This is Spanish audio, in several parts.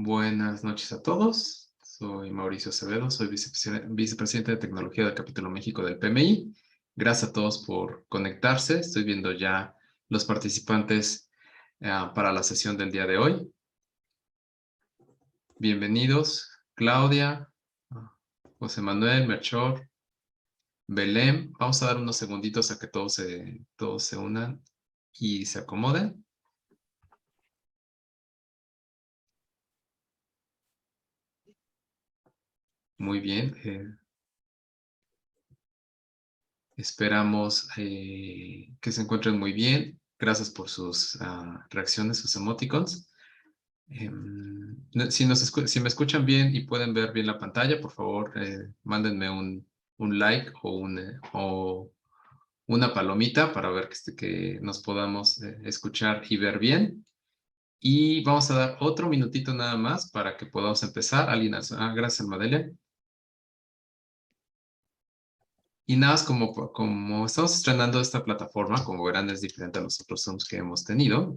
Buenas noches a todos. Soy Mauricio Acevedo, soy vicepresidente de Tecnología del Capítulo México del PMI. Gracias a todos por conectarse. Estoy viendo ya los participantes para la sesión del día de hoy. Bienvenidos, Claudia, José Manuel, Melchor, Belén. Vamos a dar unos segunditos a que todos se unan y se acomoden. Muy bien. Esperamos que se encuentren muy bien. Gracias por sus reacciones, sus emoticons. Si me escuchan bien y pueden ver bien la pantalla, por favor, mándenme un like o una palomita para ver que nos podamos escuchar y ver bien. Y vamos a dar otro minutito nada más para que podamos empezar. Gracias, Madelia. Y nada, como estamos estrenando esta plataforma, como verán, es diferente a los otros Zooms que hemos tenido.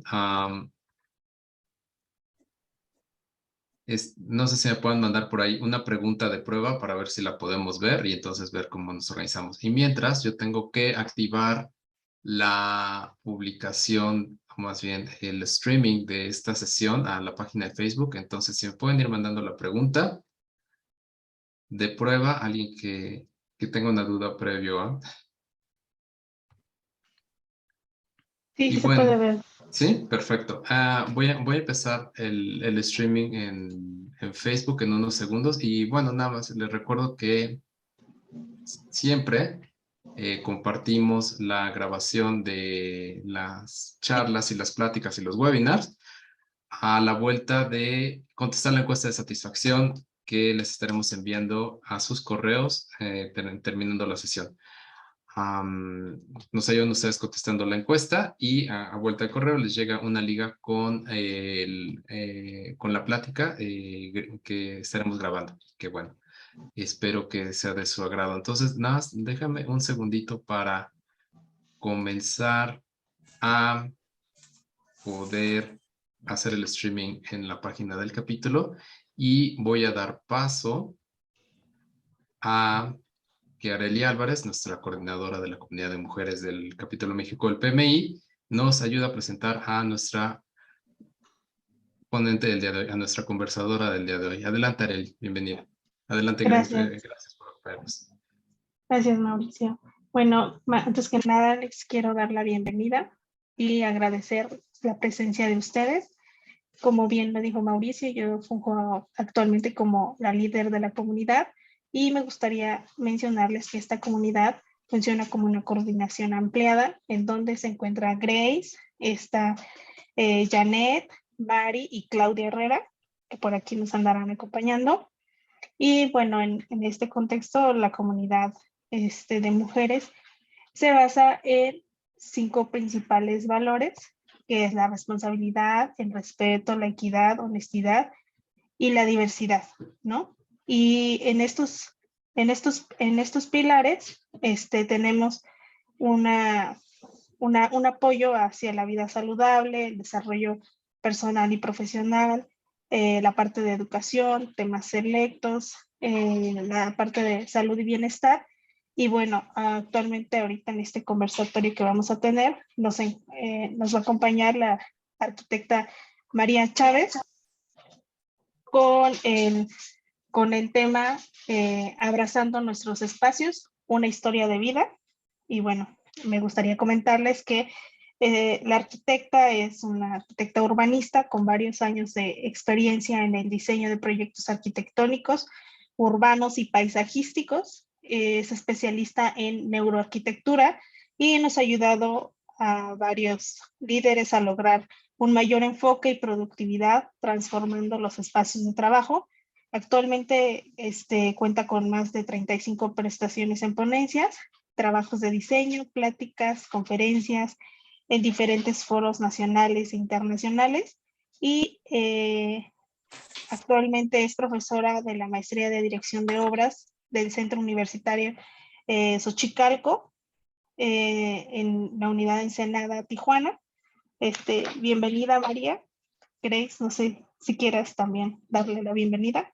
No sé si me pueden mandar por ahí una pregunta de prueba para ver si la podemos ver y entonces ver cómo nos organizamos. Y mientras, yo tengo que activar la publicación, o más bien el streaming de esta sesión a la página de Facebook. Entonces, si me pueden ir mandando la pregunta de prueba, alguien que tenga una duda previo a... Sí, Y sí se bueno, puede ver. sí, perfecto. Voy a empezar el streaming en Facebook en unos segundos. Y bueno, nada más les recuerdo que siempre compartimos la grabación de las charlas y las pláticas y los webinars a la vuelta de contestar la encuesta de satisfacción que les estaremos enviando a sus correos terminando la sesión. Nos ayudan ustedes contestando la encuesta y a vuelta de correo les llega una liga con la plática que estaremos grabando. Que bueno, espero que sea de su agrado. Entonces, nada más, déjame un segundito para comenzar a poder hacer el streaming en la página del capítulo y voy a dar paso a que Arely Álvarez, nuestra coordinadora de la comunidad de mujeres del capítulo México del PMI, nos ayuda a presentar a nuestra ponente del día de hoy, a nuestra conversadora del día de hoy. Adelante, Arely, bienvenida. Adelante, Gracias. gracias por acompañarnos. Gracias, Mauricio. Bueno, antes que nada les quiero dar la bienvenida y agradecer la presencia de ustedes. Como bien lo dijo Mauricio, yo funjo actualmente como la líder de la comunidad y me gustaría mencionarles que esta comunidad funciona como una coordinación ampliada en donde se encuentra Grace, está Janet, Mari y Claudia Herrera, que por aquí nos andarán acompañando. Y bueno, en este contexto, la comunidad de mujeres se basa en 5 principales valores, que es la responsabilidad, el respeto, la equidad, honestidad y la diversidad, ¿no? Y en estos pilares tenemos un apoyo hacia la vida saludable, el desarrollo personal y profesional, la parte de educación, temas selectos, la parte de salud y bienestar. Y bueno, actualmente ahorita en este conversatorio que vamos a tener, nos va a acompañar la arquitecta María Chávez con el tema Abrazando nuestros espacios, una historia de vida. Y bueno, me gustaría comentarles que la arquitecta es una arquitecta urbanista con varios años de experiencia en el diseño de proyectos arquitectónicos, urbanos y paisajísticos. Es especialista en neuroarquitectura y nos ha ayudado a varios líderes a lograr un mayor enfoque y productividad transformando los espacios de trabajo. Actualmente cuenta con más de 35 prestaciones en ponencias, trabajos de diseño, pláticas, conferencias en diferentes foros nacionales e internacionales y actualmente es profesora de la maestría de dirección de obras del Centro Universitario Xochicalco en la unidad Ensenada, Tijuana. Bienvenida, María. Grace, no sé si quieres también darle la bienvenida.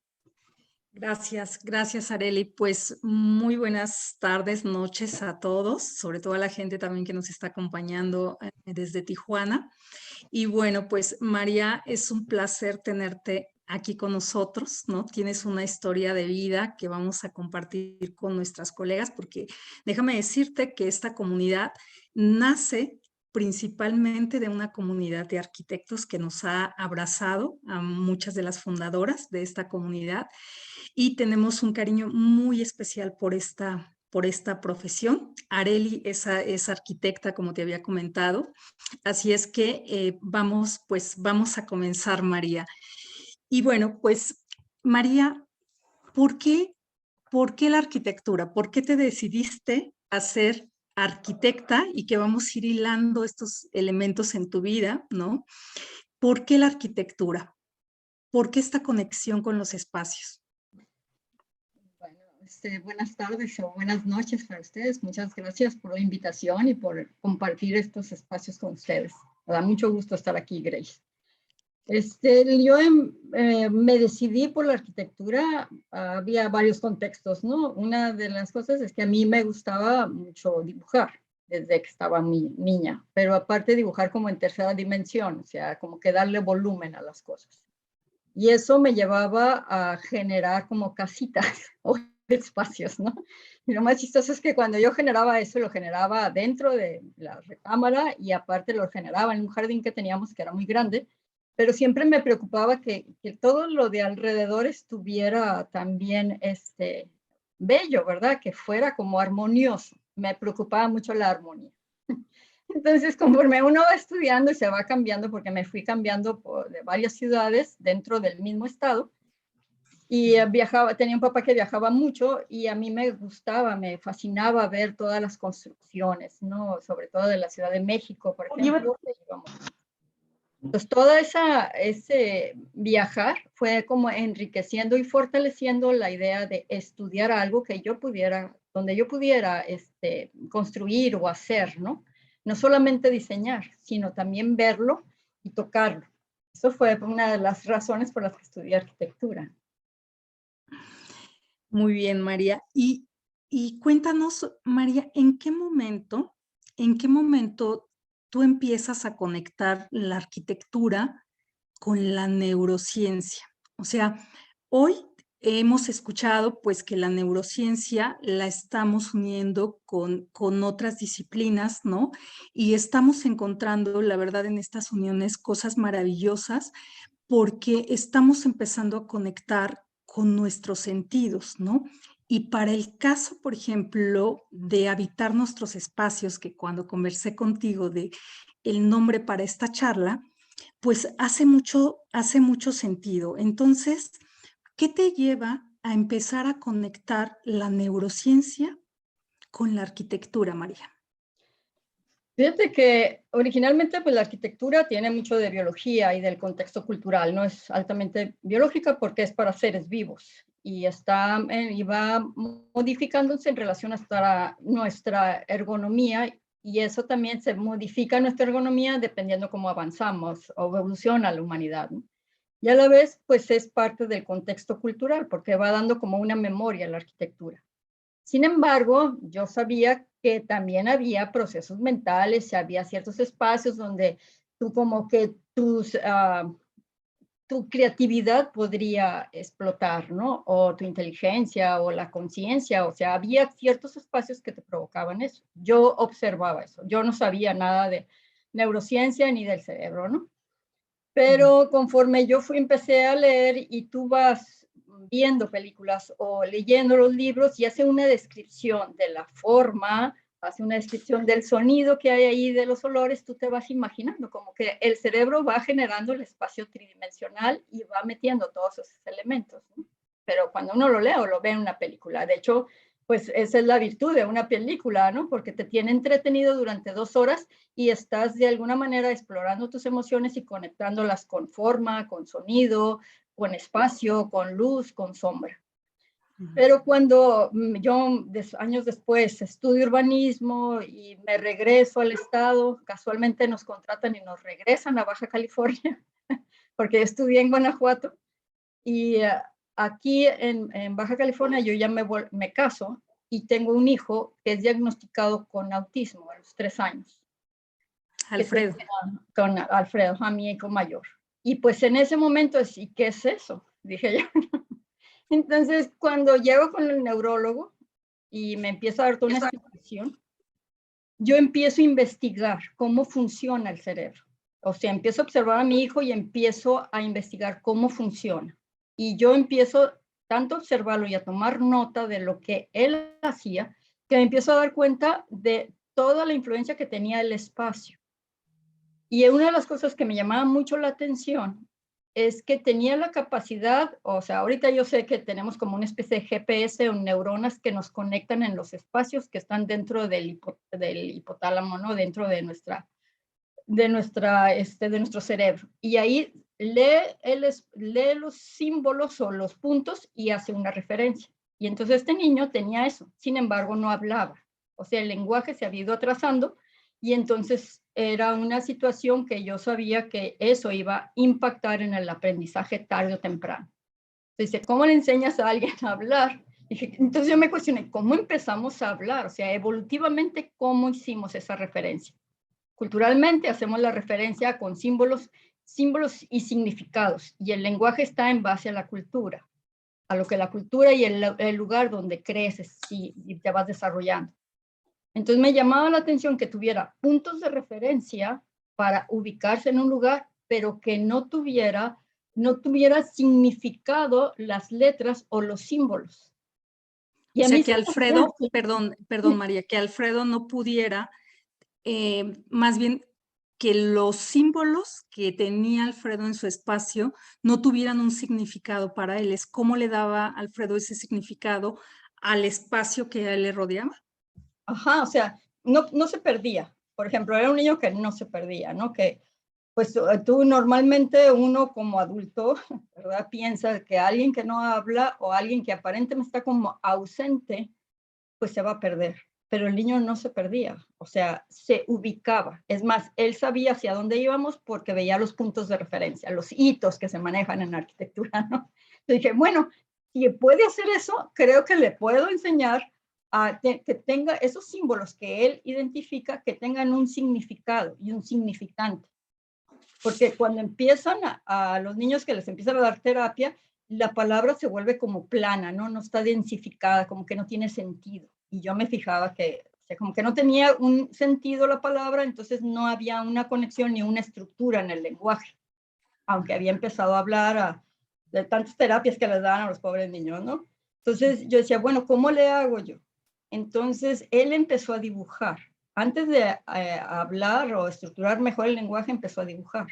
Gracias, Arely. Pues muy buenas tardes, noches a todos, sobre todo a la gente también que nos está acompañando desde Tijuana. Y bueno, pues María, es un placer tenerte aquí con nosotros, ¿no? Tienes una historia de vida que vamos a compartir con nuestras colegas, porque déjame decirte que esta comunidad nace principalmente de una comunidad de arquitectos que nos ha abrazado a muchas de las fundadoras de esta comunidad y tenemos un cariño muy especial por esta profesión. Arely es arquitecta, como te había comentado, así es que vamos a comenzar, María. Y bueno, pues María, ¿por qué, ¿por qué la arquitectura? ¿Por qué te decidiste a ser arquitecta y que vamos a ir hilando estos elementos en tu vida, ¿no? ¿Por qué la arquitectura? ¿Por qué esta conexión con los espacios? Bueno, buenas tardes o buenas noches para ustedes. Muchas gracias por la invitación y por compartir estos espacios con ustedes. Me da mucho gusto estar aquí, Grace. Yo me decidí por la arquitectura, había varios contextos, ¿no? Una de las cosas es que a mí me gustaba mucho dibujar desde que estaba niña, pero aparte dibujar como en tercera dimensión, o sea, como que darle volumen a las cosas. Y eso me llevaba a generar como casitas o espacios, ¿no? Y lo más chistoso es que cuando yo generaba eso, lo generaba dentro de la recámara y aparte lo generaba en un jardín que teníamos que era muy grande, pero siempre me preocupaba que todo lo de alrededor estuviera también bello, ¿verdad? Que fuera como armonioso. Me preocupaba mucho la armonía. Entonces, conforme uno va estudiando y se va cambiando, porque me fui cambiando de varias ciudades dentro del mismo estado, y tenía un papá que viajaba mucho y a mí me gustaba, me fascinaba ver todas las construcciones, ¿no? Sobre todo de la Ciudad de México, por ejemplo. Entonces, ese viajar fue como enriqueciendo y fortaleciendo la idea de estudiar algo que yo pudiera, donde yo pudiera construir o hacer, ¿no? No solamente diseñar, sino también verlo y tocarlo. Eso fue una de las razones por las que estudié arquitectura. Muy bien, María. Y cuéntanos, María, ¿en qué momento tú empiezas a conectar la arquitectura con la neurociencia? O sea, hoy hemos escuchado pues que la neurociencia la estamos uniendo con otras disciplinas, ¿no? Y estamos encontrando, la verdad, en estas uniones cosas maravillosas porque estamos empezando a conectar con nuestros sentidos, ¿no? Y para el caso, por ejemplo, de habitar nuestros espacios, que cuando conversé contigo de el nombre para esta charla, pues hace mucho sentido. Entonces, ¿qué te lleva a empezar a conectar la neurociencia con la arquitectura, María? Fíjate que originalmente pues, la arquitectura tiene mucho de biología y del contexto cultural, no es altamente biológica porque es para seres vivos y va modificándose en relación a nuestra ergonomía y eso también se modifica nuestra ergonomía dependiendo cómo avanzamos o evoluciona la humanidad, ¿no? Y a la vez pues es parte del contexto cultural porque va dando como una memoria a la arquitectura. Sin embargo, yo sabía que también había procesos mentales, había ciertos espacios donde tú como que tu creatividad podría explotar, ¿no? O tu inteligencia o la conciencia, o sea, había ciertos espacios que te provocaban eso. Yo observaba eso, yo no sabía nada de neurociencia ni del cerebro, ¿no? Pero conforme empecé a leer y tú vas viendo películas o leyendo los libros y hace una descripción de la forma, hace una descripción del sonido que hay ahí, de los olores, tú te vas imaginando como que el cerebro va generando el espacio tridimensional y va metiendo todos esos elementos, ¿no? Pero cuando uno lo lee o lo ve en una película, de hecho, pues esa es la virtud de una película, ¿no? Porque te tiene entretenido durante 2 horas y estás de alguna manera explorando tus emociones y conectándolas con forma, con sonido, con espacio, con luz, con sombra. Pero cuando yo años después estudio urbanismo y me regreso al estado, casualmente nos contratan y nos regresan a Baja California porque estudié en Guanajuato y aquí en Baja California yo ya me caso y tengo un hijo que es diagnosticado con autismo a los 3 años. Alfredo. Con Alfredo, a mi hijo mayor. Y pues en ese momento, ¿y qué es eso? Dije yo. Entonces, cuando llego con el neurólogo y me empieza a dar toda una explicación, yo empiezo a investigar cómo funciona el cerebro. O sea, empiezo a observar a mi hijo y empiezo a investigar cómo funciona. Y yo empiezo tanto a observarlo y a tomar nota de lo que él hacía, que me empiezo a dar cuenta de toda la influencia que tenía el espacio. Y una de las cosas que me llamaba mucho la atención es que tenía la capacidad, o sea, ahorita yo sé que tenemos como una especie de GPS o neuronas que nos conectan en los espacios que están dentro del hipotálamo, ¿no? Dentro de nuestro cerebro. Y ahí lee los símbolos o los puntos y hace una referencia. Y entonces este niño tenía eso, sin embargo no hablaba. O sea, el lenguaje se había ido atrasando y entonces era una situación que yo sabía que eso iba a impactar en el aprendizaje tarde o temprano. Entonces, ¿cómo le enseñas a alguien a hablar? Entonces yo me cuestioné, ¿cómo empezamos a hablar? O sea, evolutivamente, ¿cómo hicimos esa referencia? Culturalmente hacemos la referencia con símbolos y significados, y el lenguaje está en base a la cultura, a lo que la cultura y el lugar donde creces y te vas desarrollando. Entonces me llamaba la atención que tuviera puntos de referencia para ubicarse en un lugar, pero que no tuviera significado las letras o los símbolos. Y o sea, que Alfredo, perdón María, que Alfredo no pudiera, más bien que los símbolos que tenía Alfredo en su espacio no tuvieran un significado para él. Es cómo le daba Alfredo ese significado al espacio que a él le rodeaba. Ajá, o sea, no se perdía. Por ejemplo, era un niño que no se perdía, ¿no? Que pues tú normalmente uno como adulto, ¿verdad? Piensa que alguien que no habla o alguien que aparentemente está como ausente, pues se va a perder. Pero el niño no se perdía, o sea, se ubicaba. Es más, él sabía hacia dónde íbamos porque veía los puntos de referencia, los hitos que se manejan en arquitectura, ¿no? Entonces dije, bueno, si puede hacer eso, creo que le puedo enseñar a que tenga esos símbolos que él identifica, que tengan un significado y un significante. Porque cuando empiezan a los niños que les empiezan a dar terapia, la palabra se vuelve como plana, ¿no? No está densificada, como que no tiene sentido. Y yo me fijaba que, o sea, como que no tenía un sentido la palabra, entonces no había una conexión ni una estructura en el lenguaje. Aunque había empezado a hablar de tantas terapias que les dan a los pobres niños, ¿no? Entonces yo decía, bueno, ¿cómo le hago yo? Entonces él empezó a dibujar. Antes de hablar o estructurar mejor el lenguaje, empezó a dibujar.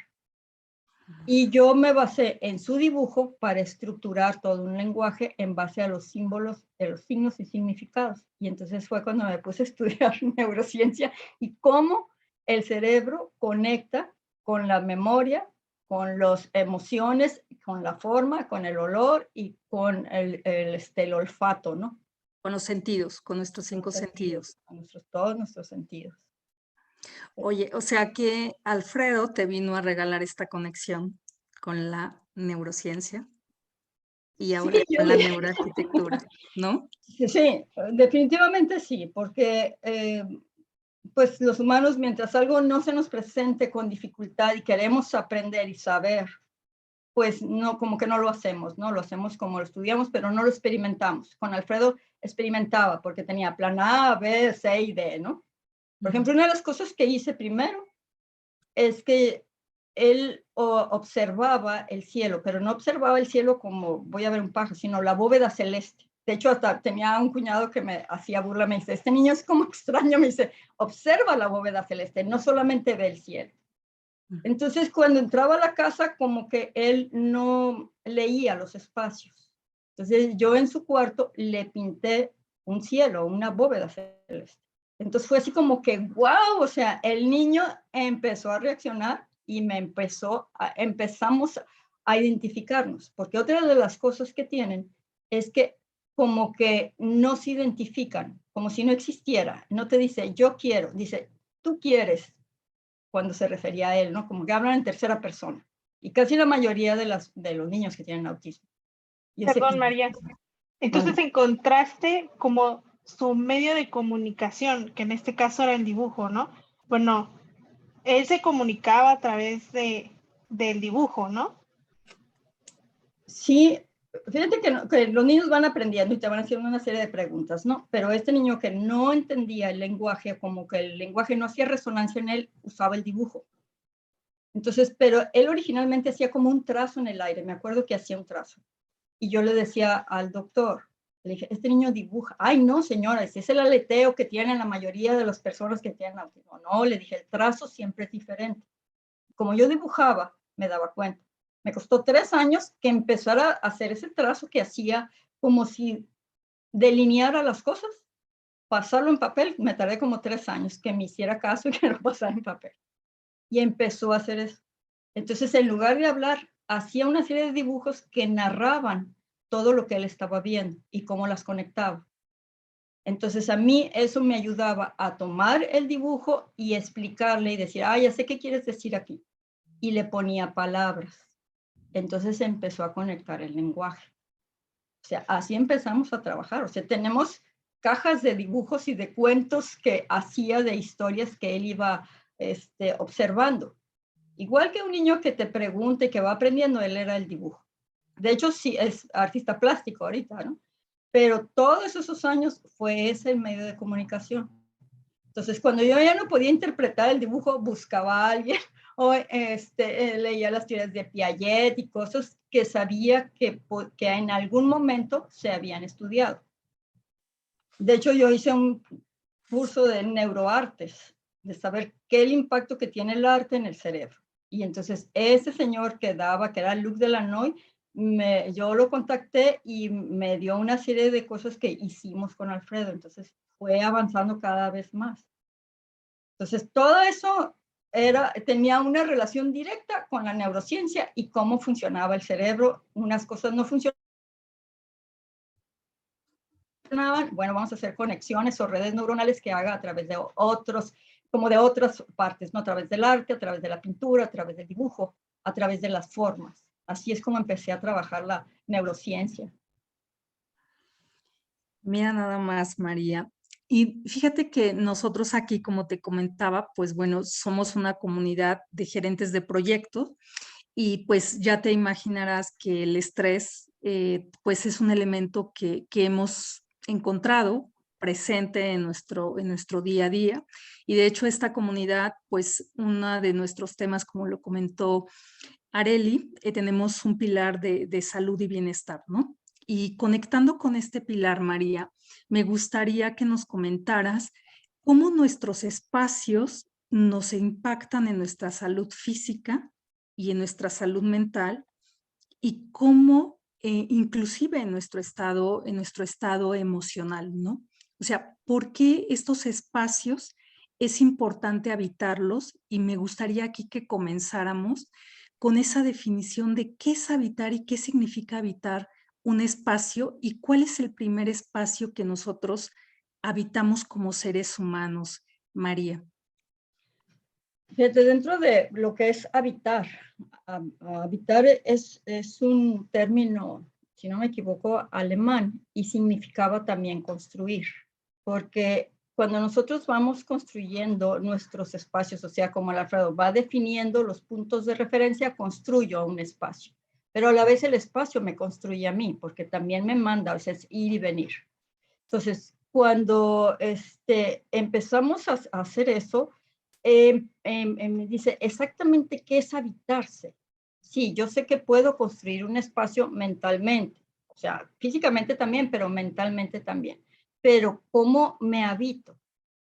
Y yo me basé en su dibujo para estructurar todo un lenguaje en base a los símbolos, de los signos y significados. Y entonces fue cuando me puse a estudiar neurociencia y cómo el cerebro conecta con la memoria, con las emociones, con la forma, con el olor y con el olfato, ¿no? Con los sentidos, con nuestros 5 sentidos. Todos nuestros sentidos. Oye, o sea que Alfredo te vino a regalar esta conexión con la neurociencia y ahora sí, con la neuroarquitectura, ¿no? Sí, definitivamente sí, porque pues los humanos, mientras algo no se nos presente con dificultad y queremos aprender y saber, pues no, como que no lo hacemos, ¿no? Lo hacemos como lo estudiamos, pero no lo experimentamos. Con Alfredo experimentaba porque tenía plan A, B, C y D, ¿no? Por ejemplo, una de las cosas que hice primero es que él observaba el cielo, pero no observaba el cielo como voy a ver un pájaro, sino la bóveda celeste. De hecho, hasta tenía un cuñado que me hacía burla, me dice, este niño es como extraño, me dice, observa la bóveda celeste, no solamente ve el cielo. Entonces, cuando entraba a la casa, como que él no leía los espacios. Entonces, yo en su cuarto le pinté un cielo, una bóveda celeste. Entonces fue así como que, wow, o sea, el niño empezó a reaccionar y empezamos a identificarnos, porque otra de las cosas que tienen es que como que no se identifican, como si no existiera, no te dice yo quiero, dice tú quieres, cuando se refería a él, ¿no? Como que hablan en tercera persona. Y casi la mayoría de los niños que tienen autismo. Y Perdón, María. Entonces encontraste como su medio de comunicación, que en este caso era el dibujo, ¿no? Bueno, él se comunicaba a través del dibujo, ¿no? Sí, fíjate que los niños van aprendiendo y te van haciendo una serie de preguntas, ¿no? Pero este niño que no entendía el lenguaje, como que el lenguaje no hacía resonancia en él, usaba el dibujo. Entonces, pero él originalmente hacía como un trazo en el aire, me acuerdo que hacía un trazo. Y yo le decía al doctor, le dije, este niño dibuja. Ay, no, señora, ese es el aleteo que tienen la mayoría de las personas que tienen autismo. No, le dije, el trazo siempre es diferente. Como yo dibujaba, me daba cuenta. Me costó 3 años que empezara a hacer ese trazo que hacía como si delineara las cosas, pasarlo en papel. Me tardé como 3 años que me hiciera caso y que lo pasara en papel. Y empezó a hacer eso. Entonces, en lugar de hablar, hacía una serie de dibujos que narraban todo lo que él estaba viendo y cómo las conectaba. Entonces, a mí eso me ayudaba a tomar el dibujo y explicarle y decir, ah, ya sé qué quieres decir aquí. Y le ponía palabras. Entonces empezó a conectar el lenguaje. O sea, así empezamos a trabajar. O sea, tenemos cajas de dibujos y de cuentos que hacía de historias que él iba observando. Igual que un niño que te pregunte, que va aprendiendo, él era el dibujo. De hecho, sí, es artista plástico ahorita, ¿no? Pero todos esos años fue ese el medio de comunicación. Entonces, cuando yo ya no podía interpretar el dibujo, buscaba a alguien o leía las teorías de Piaget y cosas que sabía que en algún momento se habían estudiado. De hecho, yo hice un curso de neuroartes, de saber qué es el impacto que tiene el arte en el cerebro. Y entonces ese señor que era Luc Delanoy, yo lo contacté y me dio una serie de cosas que hicimos con Alfredo. Entonces fue avanzando cada vez más. Entonces todo eso tenía una relación directa con la neurociencia y cómo funcionaba el cerebro. Unas cosas no funcionaban. Bueno, vamos a hacer conexiones o redes neuronales que haga a través de otras partes, ¿no? A través del arte, a través de la pintura, a través del dibujo, a través de las formas. Así es como empecé a trabajar la neurociencia. Mira nada más, María. Y fíjate que nosotros aquí, como te comentaba, pues bueno, somos una comunidad de gerentes de proyectos y pues ya te imaginarás que el estrés pues es un elemento que hemos encontrado presente en nuestro día a día. Y de hecho esta comunidad, pues uno de nuestros temas, como lo comentó Areli, tenemos un pilar de salud y bienestar, ¿no? Y conectando con este pilar, María, me gustaría que nos comentaras cómo nuestros espacios nos impactan en nuestra salud física y en nuestra salud mental y cómo inclusive en nuestro estado emocional, ¿no? O sea, ¿por qué estos espacios es importante habitarlos? Y me gustaría aquí que comenzáramos con esa definición de qué es habitar y qué significa habitar un espacio y cuál es el primer espacio que nosotros habitamos como seres humanos, María. Fíjate, dentro de lo que es habitar, habitar es un término, si no me equivoco, alemán y significaba también construir, porque cuando nosotros vamos construyendo nuestros espacios, o sea, como el Alfredo va definiendo los puntos de referencia, construyo un espacio, pero a la vez el espacio me construye a mí, porque también me manda, o sea, es ir y venir. Entonces, cuando empezamos a hacer eso, me dice exactamente qué es habitarse. Sí, yo sé que puedo construir un espacio mentalmente, o sea, físicamente también, pero mentalmente también. Pero ¿cómo me habito?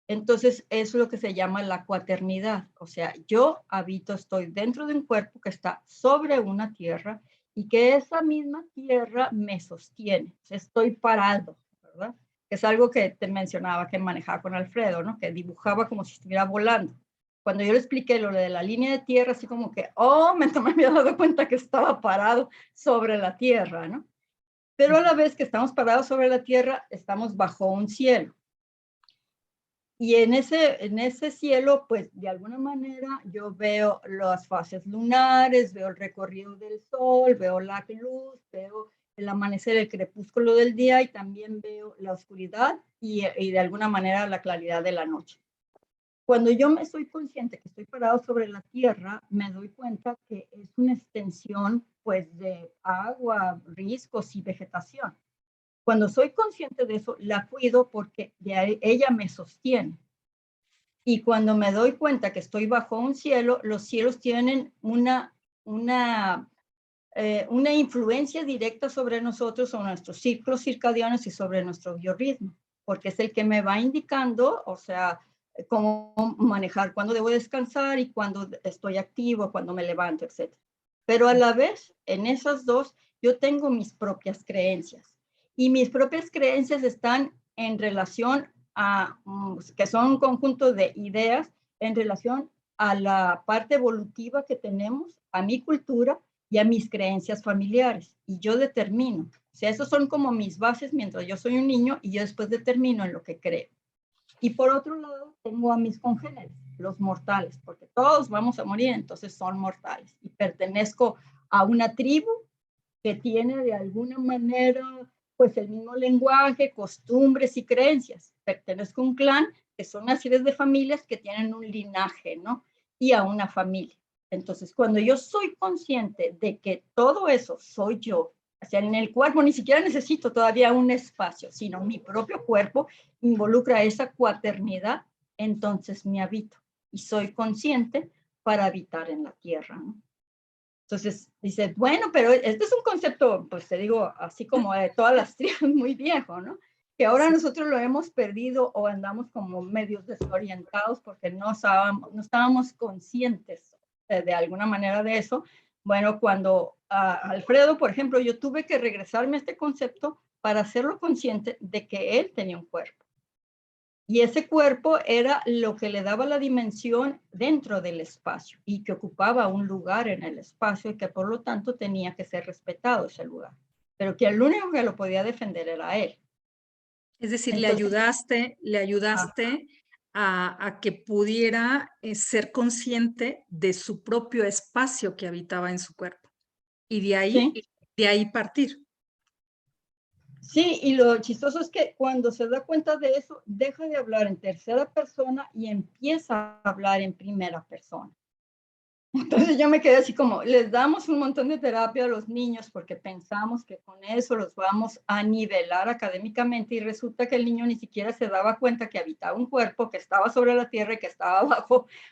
Entonces, es lo que se llama la cuaternidad. O sea, yo habito, estoy dentro de un cuerpo que está sobre una tierra y que esa misma tierra me sostiene. O sea, estoy parado, ¿verdad? Que es algo que te mencionaba que manejaba con Alfredo, ¿no? Que dibujaba como si estuviera volando. Cuando yo le expliqué lo de la línea de tierra, así como que, no me había dado cuenta que estaba parado sobre la tierra, ¿no? Pero a la vez que estamos parados sobre la tierra, estamos bajo un cielo. Y en ese cielo, pues de alguna manera yo veo las fases lunares, veo el recorrido del sol, veo la luz, veo el amanecer, el crepúsculo del día y también veo la oscuridad y de alguna manera la claridad de la noche. Cuando yo me soy consciente que estoy parado sobre la tierra, me doy cuenta que es una extensión pues de agua, riscos y vegetación. Cuando soy consciente de eso, la cuido porque ella me sostiene. Y cuando me doy cuenta que estoy bajo un cielo, los cielos tienen una influencia directa sobre nosotros, sobre nuestros ciclos circadianos y sobre nuestro biorritmo, porque es el que me va indicando, o sea, cómo manejar, cuándo debo descansar y cuándo estoy activo, cuándo me levanto, etc. Pero a la vez, en esas dos, yo tengo mis propias creencias. Y mis propias creencias están en relación a, que son un conjunto de ideas en relación a la parte evolutiva que tenemos, a mi cultura y a mis creencias familiares. Y yo determino. O sea, esos son como mis bases mientras yo soy un niño y yo después determino en lo que creo. Y por otro lado, tengo a mis congéneres, los mortales, porque todos vamos a morir, entonces son mortales. Y pertenezco a una tribu que tiene de alguna manera pues el mismo lenguaje, costumbres y creencias. Pertenezco a un clan que son una serie de familias que tienen un linaje, ¿no? Y a una familia. Entonces, cuando yo soy consciente de que todo eso soy yo, o sea, en el cuerpo ni siquiera necesito todavía un espacio, sino mi propio cuerpo involucra esa cuaternidad, entonces me habito y soy consciente para habitar en la tierra, ¿no? Entonces dice, bueno, pero este es un concepto, pues te digo, así como de todas las tribus, muy viejo, ¿no? Que ahora Sí. nosotros lo hemos perdido o andamos como medios desorientados porque no estábamos conscientes de alguna manera de eso. Bueno, cuando Alfredo, por ejemplo, yo tuve que regresarme a este concepto para hacerlo consciente de que él tenía un cuerpo. Y ese cuerpo era lo que le daba la dimensión dentro del espacio y que ocupaba un lugar en el espacio y que por lo tanto tenía que ser respetado ese lugar. Pero que el único que lo podía defender era él. Es decir, Entonces, le ayudaste a que pudiera ser consciente de su propio espacio que habitaba en su cuerpo. Y sí, de ahí partir. sí, y lo chistoso es que cuando se da cuenta de eso, deja de hablar en tercera persona y empieza a hablar en primera persona. Entonces yo me quedé así como, les damos un montón de terapia a los niños porque pensamos que con eso los vamos a nivelar académicamente y resulta que el niño ni siquiera se daba cuenta que habitaba un cuerpo, que estaba sobre la tierra y que estaba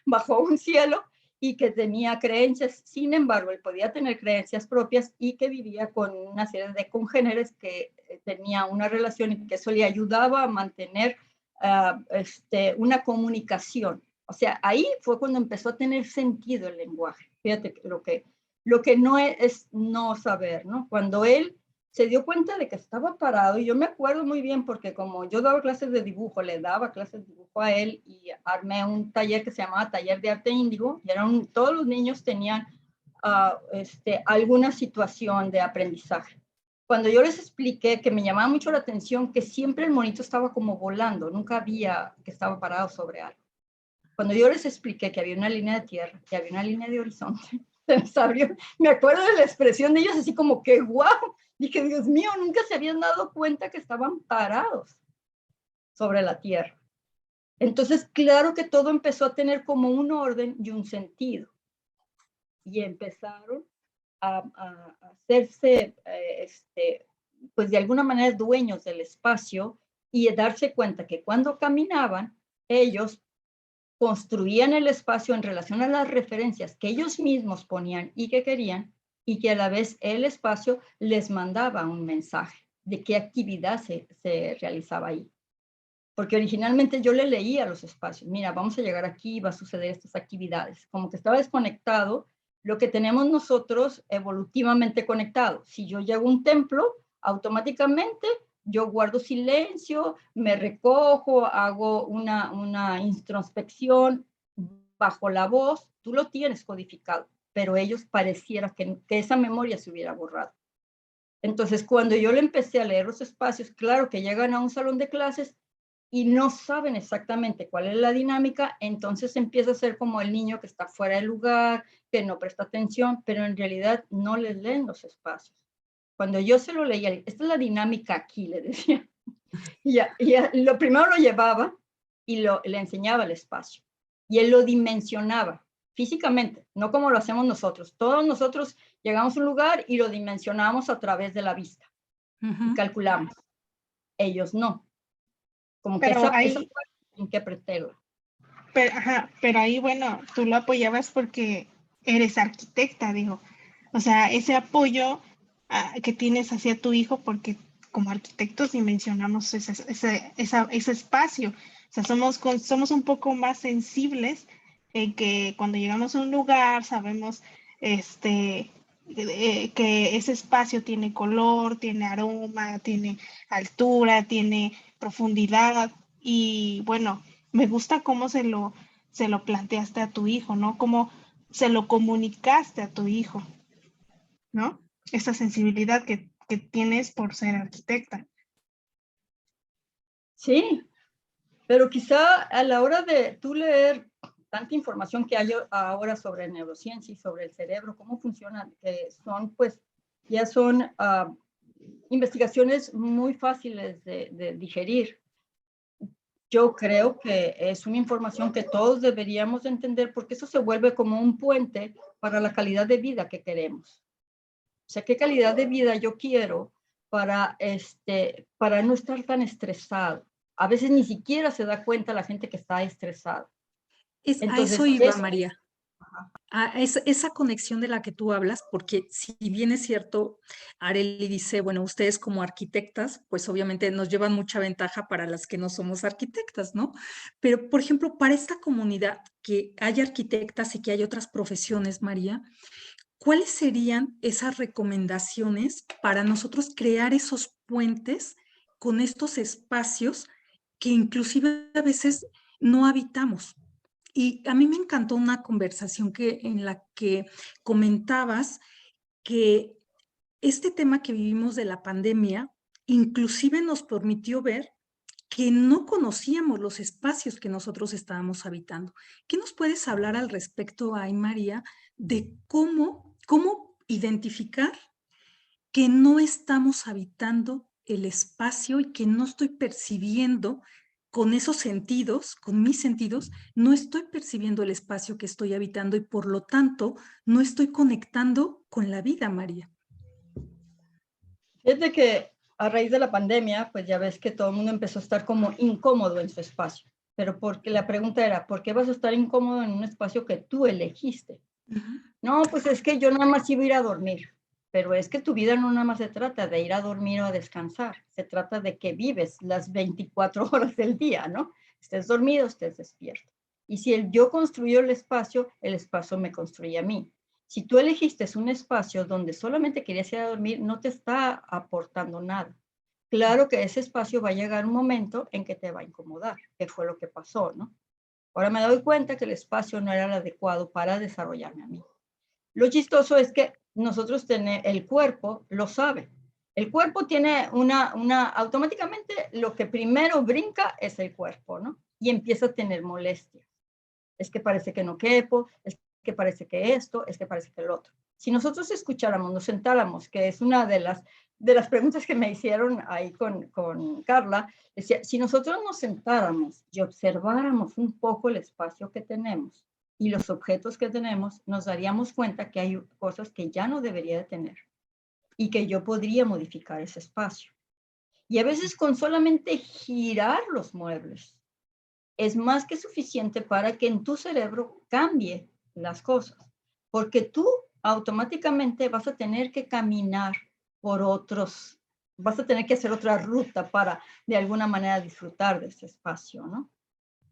bajo un cielo y que tenía creencias. Sin embargo, él podía tener creencias propias y que vivía con una serie de congéneres que tenía una relación y que eso le ayudaba a mantener una comunicación. O sea, ahí fue cuando empezó a tener sentido el lenguaje. Fíjate lo que no es no saber, ¿no? Cuando él se dio cuenta de que estaba parado, y yo me acuerdo muy bien porque como yo daba clases de dibujo, le daba clases de dibujo a él y armé un taller que se llamaba Taller de Arte Índigo, y todos los niños tenían alguna situación de aprendizaje. Cuando yo les expliqué que me llamaba mucho la atención que siempre el monito estaba como volando, nunca había que estaba parado sobre algo. Cuando yo les expliqué que había una línea de tierra, que había una línea de horizonte, se les abrió, me acuerdo de la expresión de ellos así como que guau, dije, Dios mío, nunca se habían dado cuenta que estaban parados sobre la tierra. Entonces, claro que todo empezó a tener como un orden y un sentido. Y empezaron a hacerse, pues de alguna manera dueños del espacio y darse cuenta que cuando caminaban, ellos construían el espacio en relación a las referencias que ellos mismos ponían y que querían, y que a la vez el espacio les mandaba un mensaje de qué actividad se realizaba ahí. Porque originalmente yo le leía los espacios, mira, vamos a llegar aquí, va a suceder estas actividades, como que estaba desconectado lo que tenemos nosotros evolutivamente conectado. Si yo llego a un templo, automáticamente yo guardo silencio, me recojo, hago una introspección bajo la voz, tú lo tienes codificado, pero ellos pareciera que esa memoria se hubiera borrado. Entonces, cuando yo le empecé a leer los espacios, claro que llegan a un salón de clases y no saben exactamente cuál es la dinámica, entonces empieza a ser como el niño que está fuera del lugar, que no presta atención, pero en realidad no les leen los espacios. Cuando yo se lo leía, esta es la dinámica aquí, le decía. Y lo primero lo llevaba y le enseñaba el espacio. Y él lo dimensionaba físicamente, no como lo hacemos nosotros. Todos nosotros llegamos a un lugar y lo dimensionamos a través de la vista y calculamos. Ellos no. Como que esa parte tienen que aprenderla. Pero ahí, bueno, tú lo apoyabas porque eres arquitecta, digo. O sea, ese apoyo que tienes hacia tu hijo, porque como arquitectos dimensionamos ese espacio. O sea, somos un poco más sensibles en que cuando llegamos a un lugar sabemos que ese espacio tiene color, tiene aroma, tiene altura, tiene profundidad. Y bueno, me gusta cómo se lo planteaste a tu hijo, ¿no? Cómo se lo comunicaste a tu hijo, ¿no? Esa sensibilidad que tienes por ser arquitecta. Sí, pero quizá a la hora de tú leer tanta información que hay ahora sobre neurociencia y sobre el cerebro, cómo funciona, que son, pues, ya son investigaciones muy fáciles de digerir. Yo creo que es una información que todos deberíamos entender porque eso se vuelve como un puente para la calidad de vida que queremos. O sea, ¿qué calidad de vida yo quiero para no estar tan estresado? A veces ni siquiera se da cuenta la gente que está estresada. A eso iba, María. A esa conexión de la que tú hablas, porque si bien es cierto, Arely dice, bueno, ustedes como arquitectas, pues obviamente nos llevan mucha ventaja para las que no somos arquitectas, ¿no? Pero, por ejemplo, para esta comunidad que hay arquitectas y que hay otras profesiones, María, ¿cuáles serían esas recomendaciones para nosotros crear esos puentes con estos espacios que inclusive a veces no habitamos? Y a mí me encantó una conversación en la que comentabas que este tema que vivimos de la pandemia inclusive nos permitió ver que no conocíamos los espacios que nosotros estábamos habitando. ¿Qué nos puedes hablar al respecto, Ay María, de cómo identificar que no estamos habitando el espacio y que no estoy percibiendo con esos sentidos, con mis sentidos, no estoy percibiendo el espacio que estoy habitando y por lo tanto no estoy conectando con la vida, María? Desde que a raíz de la pandemia, pues ya ves que todo el mundo empezó a estar como incómodo en su espacio. Pero porque la pregunta era, ¿por qué vas a estar incómodo en un espacio que tú elegiste? No, pues es que yo nada más iba a ir a dormir. Pero es que tu vida no nada más se trata de ir a dormir o a descansar. Se trata de que vives las 24 horas del día, ¿no? Estés dormido, estés despierto. Y si yo construyo el espacio me construye a mí. Si tú elegiste un espacio donde solamente querías ir a dormir, no te está aportando nada. Claro que ese espacio va a llegar un momento en que te va a incomodar, que fue lo que pasó, ¿no? Ahora me doy cuenta que el espacio no era el adecuado para desarrollarme a mí. Lo chistoso es que nosotros el cuerpo lo sabe. El cuerpo tiene automáticamente lo que primero brinca es el cuerpo, ¿no? Y empieza a tener molestias. Es que parece que no quepo, es que parece que esto, es que parece que el otro. Si nosotros escucháramos, nos sentáramos, que es una de las preguntas que me hicieron ahí con Carla, decía, si nosotros nos sentáramos y observáramos un poco el espacio que tenemos y los objetos que tenemos, nos daríamos cuenta que hay cosas que ya no debería de tener y que yo podría modificar ese espacio. Y a veces con solamente girar los muebles, es más que suficiente para que en tu cerebro cambie las cosas, porque tú automáticamente vas a tener que caminar por otros, vas a tener que hacer otra ruta para de alguna manera disfrutar de ese espacio, ¿no?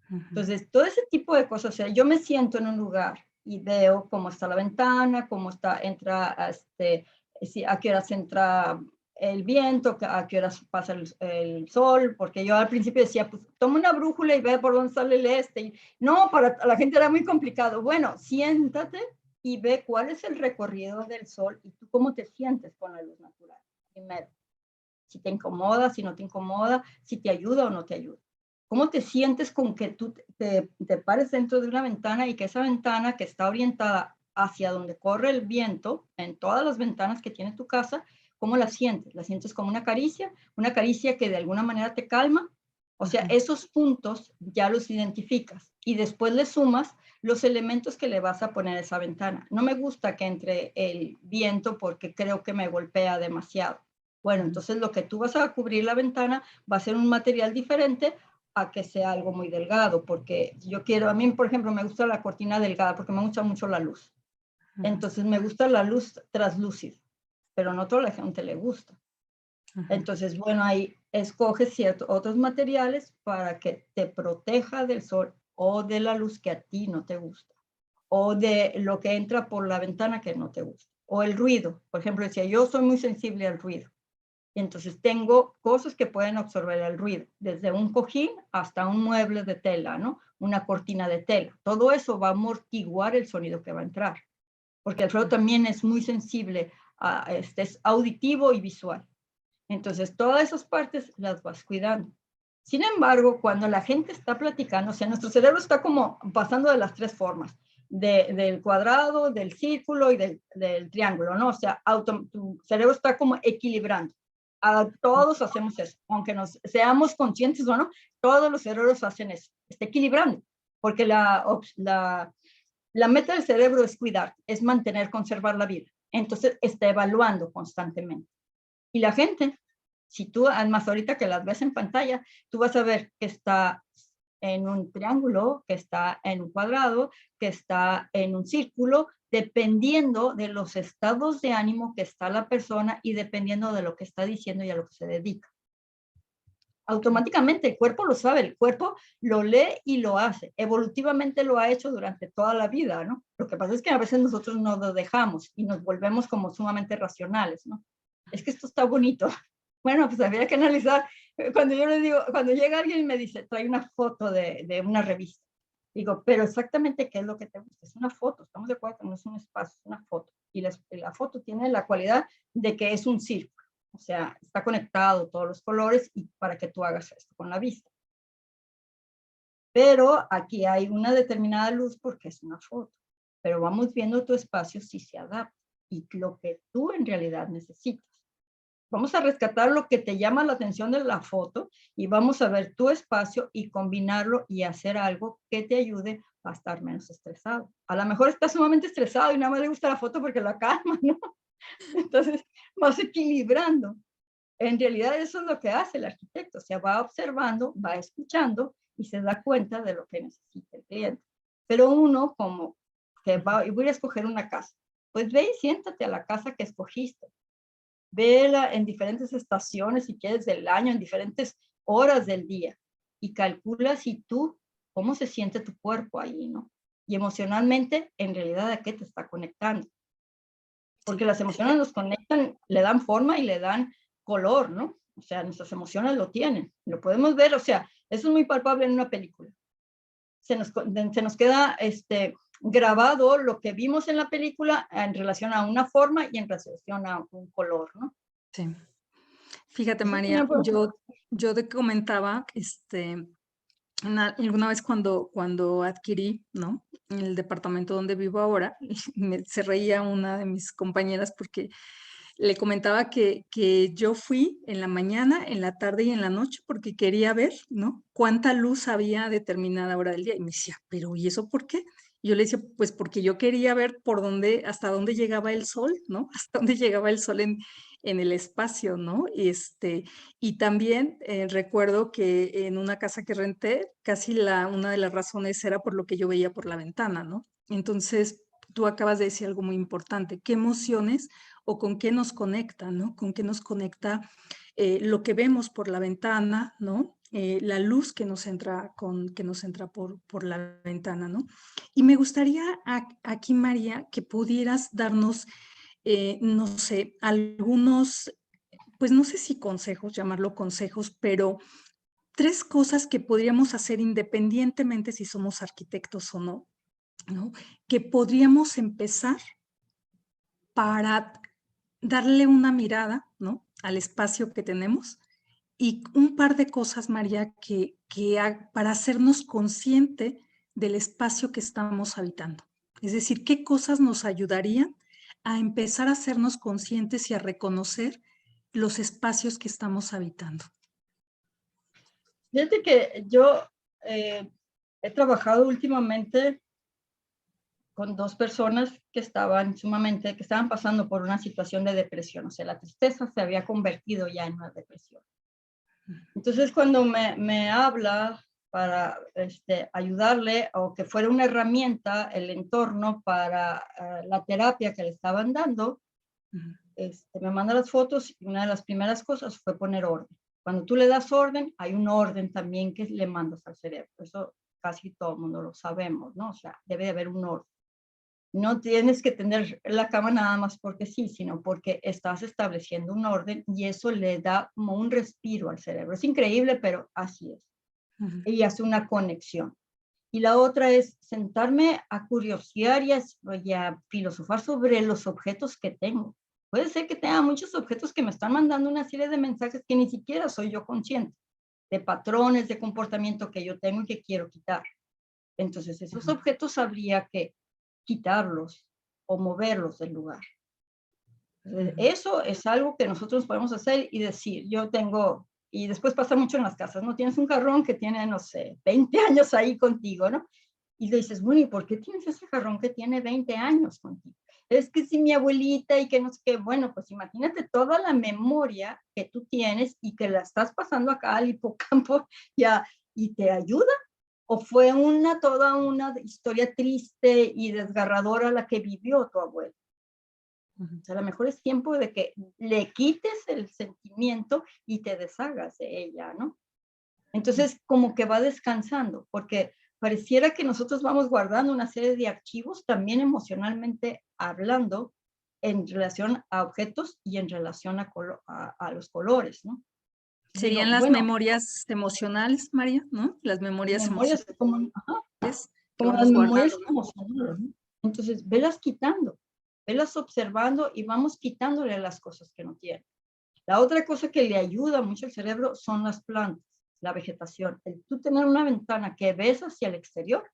Entonces, todo ese tipo de cosas, o sea, yo me siento en un lugar y veo cómo está la ventana, cómo entra, a qué horas entra el viento, a qué horas pasa el sol, porque yo al principio decía, pues toma una brújula y ve por dónde sale el este. Y no, para la gente era muy complicado. Bueno, siéntate y ve cuál es el recorrido del sol y tú cómo te sientes con la luz natural. Primero, si te incomoda, si no te incomoda, si te ayuda o no te ayuda. ¿Cómo te sientes con que tú te pares dentro de una ventana y que esa ventana que está orientada hacia donde corre el viento, en todas las ventanas que tiene tu casa, cómo la sientes? ¿La sientes como una caricia que de alguna manera te calma? O sea, esos puntos ya los identificas y después le sumas los elementos que le vas a poner a esa ventana. No me gusta que entre el viento porque creo que me golpea demasiado. Bueno, entonces lo que tú vas a cubrir la ventana va a ser un material diferente a que sea algo muy delgado, porque yo quiero, a mí por ejemplo me gusta la cortina delgada porque me gusta mucho la luz. Entonces me gusta la luz translúcida, pero no a toda la gente le gusta. Entonces, bueno, ahí escoges otros materiales para que te proteja del sol o de la luz que a ti no te gusta, o de lo que entra por la ventana que no te gusta, o el ruido. Por ejemplo, decía, yo soy muy sensible al ruido. Entonces tengo cosas que pueden absorber el ruido, desde un cojín hasta un mueble de tela, ¿no? Una cortina de tela. Todo eso va a amortiguar el sonido que va a entrar, porque el ruido también es muy sensible, es auditivo y visual. Entonces todas esas partes las vas cuidando. Sin embargo, cuando la gente está platicando, o sea, nuestro cerebro está como pasando de las tres formas, del cuadrado, del círculo y del triángulo, ¿no? O sea, tu cerebro está como equilibrando. Todos hacemos eso, aunque nos seamos conscientes o no, todos los cerebros hacen eso, está equilibrando, porque la meta del cerebro es cuidar, es mantener, conservar la vida. Entonces está evaluando constantemente. Y la gente, si tú, además ahorita que las ves en pantalla, tú vas a ver que está en un triángulo, que está en un cuadrado, que está en un círculo, dependiendo de los estados de ánimo que está la persona y dependiendo de lo que está diciendo y a lo que se dedica. Automáticamente el cuerpo lo sabe, el cuerpo lo lee y lo hace. Evolutivamente lo ha hecho durante toda la vida, ¿no? Lo que pasa es que a veces nosotros no lo dejamos y nos volvemos como sumamente racionales, ¿no? Es que esto está bonito. Bueno, pues habría que analizar. Cuando yo le digo, cuando llega alguien y me dice, trae una foto de una revista, digo, pero exactamente qué es lo que te gusta. Es una foto, estamos de acuerdo, no es un espacio, es una foto. Y la foto tiene la cualidad de que es un círculo. O sea, está conectado todos los colores y para que tú hagas esto con la vista. Pero aquí hay una determinada luz porque es una foto. Pero vamos viendo tu espacio si se adapta y lo que tú en realidad necesitas. Vamos a rescatar lo que te llama la atención de la foto y vamos a ver tu espacio y combinarlo y hacer algo que te ayude a estar menos estresado. A lo mejor estás sumamente estresado y nada más le gusta la foto porque la calma, ¿no? Entonces vas equilibrando. En realidad eso es lo que hace el arquitecto, o sea, va observando, va escuchando y se da cuenta de lo que necesita el cliente. Pero uno como que voy a escoger una casa, pues ve y siéntate a la casa que escogiste. Vela en diferentes estaciones, si quieres, del año, en diferentes horas del día. Y calcula si tú, cómo se siente tu cuerpo ahí, ¿no? Y emocionalmente, en realidad, ¿a qué te está conectando? Porque las emociones nos conectan, le dan forma y le dan color, ¿no? O sea, nuestras emociones lo tienen, lo podemos ver, o sea, eso es muy palpable en una película. Se nos queda grabado lo que vimos en la película en relación a una forma y en relación a un color, ¿no? Sí. Fíjate, María, yo te comentaba, alguna vez cuando adquirí, ¿no? El departamento donde vivo ahora, se reía una de mis compañeras porque le comentaba que yo fui en la mañana, en la tarde y en la noche porque quería ver, ¿no? Cuánta luz había a determinada hora del día. Y me decía, pero ¿y eso por qué? Y yo le decía, pues porque yo quería ver hasta dónde llegaba el sol, ¿no? Hasta dónde llegaba el sol en el espacio, ¿no? Y también recuerdo que en una casa que renté, casi una de las razones era por lo que yo veía por la ventana, ¿no? Entonces, tú acabas de decir algo muy importante, ¿qué emociones o con qué nos conecta, ¿no? Con qué nos conecta lo que vemos por la ventana, ¿no? La luz que nos entra, por la ventana, ¿no? Y me gustaría aquí, María, que pudieras darnos, no sé, algunos, pues no sé si consejos, llamarlo consejos, pero 3 cosas que podríamos hacer independientemente si somos arquitectos o no, ¿no? Que podríamos empezar para darle una mirada, ¿no? Al espacio que tenemos y un par de cosas, María, para hacernos consciente del espacio que estamos habitando. Es decir, ¿qué cosas nos ayudarían a empezar a hacernos conscientes y a reconocer los espacios que estamos habitando? Fíjate que yo he trabajado últimamente con 2 personas que estaban pasando por una situación de depresión. O sea, la tristeza se había convertido ya en una depresión. Entonces, cuando me habla para ayudarle o que fuera una herramienta el entorno para la terapia que le estaban dando, me manda las fotos y una de las primeras cosas fue poner orden. Cuando tú le das orden, hay un orden también que le mandas al cerebro. Eso casi todo el mundo lo sabemos, ¿no? O sea, debe de haber un orden. No tienes que tener la cama nada más porque sí, sino porque estás estableciendo un orden y eso le da como un respiro al cerebro. Es increíble, pero así es. Y hace una conexión. Y la otra es sentarme a curiosear y a filosofar sobre los objetos que tengo. Puede ser que tenga muchos objetos que me están mandando una serie de mensajes que ni siquiera soy yo consciente, de patrones de comportamiento que yo tengo y que quiero quitar. Entonces, esos objetos habría que quitarlos o moverlos del lugar. Eso es algo que nosotros podemos hacer y decir, yo tengo, y después pasa mucho en las casas, ¿no? Tienes un jarrón que tiene, no sé, 20 años ahí contigo, ¿no? Y le dices, bueno, ¿y por qué tienes ese jarrón que tiene 20 años contigo? Es que si mi abuelita y que no sé qué, bueno, pues imagínate toda la memoria que tú tienes y que la estás pasando acá al hipocampo y te ayuda. ¿O fue toda una historia triste y desgarradora la que vivió tu abuelo? O sea, a lo mejor es tiempo de que le quites el sentimiento y te deshagas de ella, ¿no? Entonces, como que va descansando, porque pareciera que nosotros vamos guardando una serie de archivos, también emocionalmente hablando, en relación a objetos y en relación a los colores, ¿no? Serían las memorias emocionales, María, ¿no? Las memorias emocionales como las memorias emocionales, ¿no? Entonces, velas quitando, velas observando y vamos quitándole las cosas que no tienen. La otra cosa que le ayuda mucho al cerebro son las plantas, la vegetación. El tú tener una ventana que ves hacia el exterior,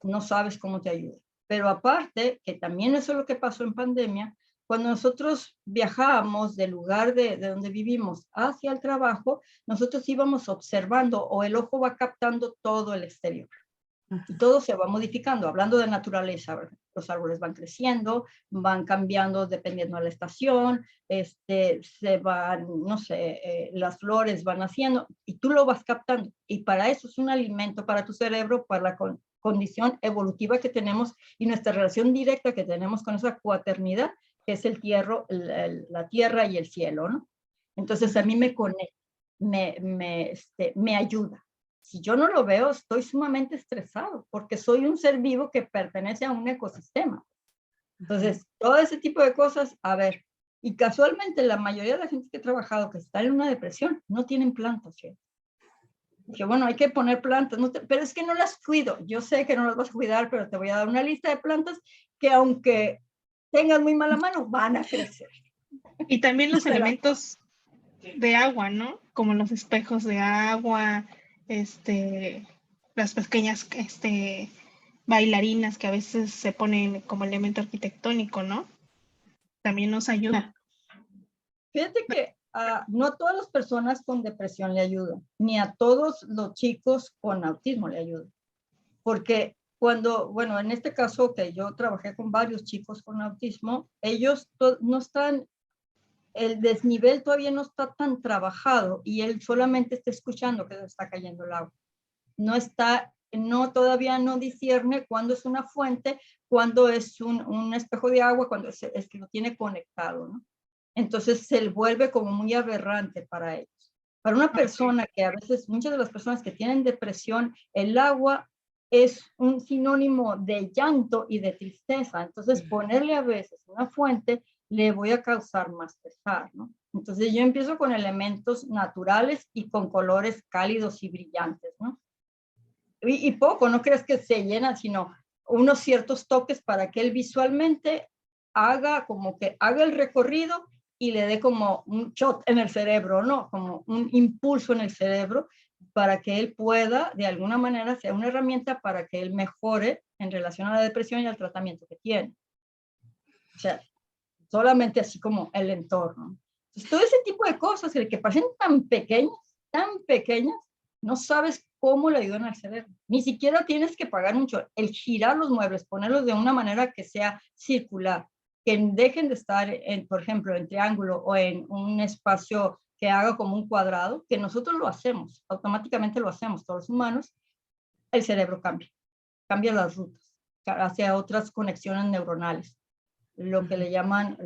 no sabes cómo te ayuda. Pero aparte, que también eso es lo que pasó en pandemia, cuando nosotros viajábamos del lugar de donde vivimos hacia el trabajo, nosotros íbamos observando o el ojo va captando todo el exterior. Y todo se va modificando. Hablando de naturaleza, los árboles van creciendo, van cambiando dependiendo de la estación, se van, no sé, las flores van haciendo y tú lo vas captando. Y para eso es un alimento para tu cerebro, para la condición evolutiva que tenemos y nuestra relación directa que tenemos con esa cuaternidad, que es la tierra y el cielo, ¿no? Entonces a mí me conecta, me ayuda. Si yo no lo veo, estoy sumamente estresado porque soy un ser vivo que pertenece a un ecosistema. Entonces, todo ese tipo de cosas, a ver, y casualmente la mayoría de la gente que he trabajado que está en una depresión no tienen plantas, ¿sí? Dije, bueno, hay que poner plantas, pero es que no las cuido. Yo sé que no las vas a cuidar, pero te voy a dar una lista de plantas que aunque tengan muy mala mano, van a crecer. Y también los elementos de agua, ¿no? Como los espejos de agua, las pequeñas bailarinas que a veces se ponen como elemento arquitectónico, ¿no? También nos ayuda. Fíjate que no a todas las personas con depresión le ayuda, ni a todos los chicos con autismo le ayuda. Porque bueno, en este caso que yo trabajé con varios chicos con autismo, ellos no están, el desnivel todavía no está tan trabajado y él solamente está escuchando que se está cayendo el agua. Todavía no discierne cuándo es una fuente, cuándo es un espejo de agua, cuándo es que lo tiene conectado, ¿no? Entonces se vuelve como muy aberrante para ellos. Para una persona que a veces, muchas de las personas que tienen depresión, el agua es un sinónimo de llanto y de tristeza. Entonces ponerle a veces una fuente le voy a causar más pesar, ¿no? Entonces yo empiezo con elementos naturales y con colores cálidos y brillantes, ¿no? Y poco, no crees que se llena, sino unos ciertos toques para que él visualmente haga el recorrido y le dé como un shot en el cerebro, ¿no? Como un impulso en el cerebro para que él pueda, de alguna manera, sea una herramienta para que él mejore en relación a la depresión y al tratamiento que tiene. O sea, solamente así como el entorno. Entonces, todo ese tipo de cosas que parecen tan pequeñas, no sabes cómo le ayudan al cerebro. Ni siquiera tienes que pagar mucho. El girar los muebles, ponerlos de una manera que sea circular, que dejen de estar, por ejemplo, en triángulo o en un espacio que haga como un cuadrado, que nosotros lo hacemos, automáticamente lo hacemos todos los humanos, el cerebro cambia las rutas hacia otras conexiones neuronales, lo que le llaman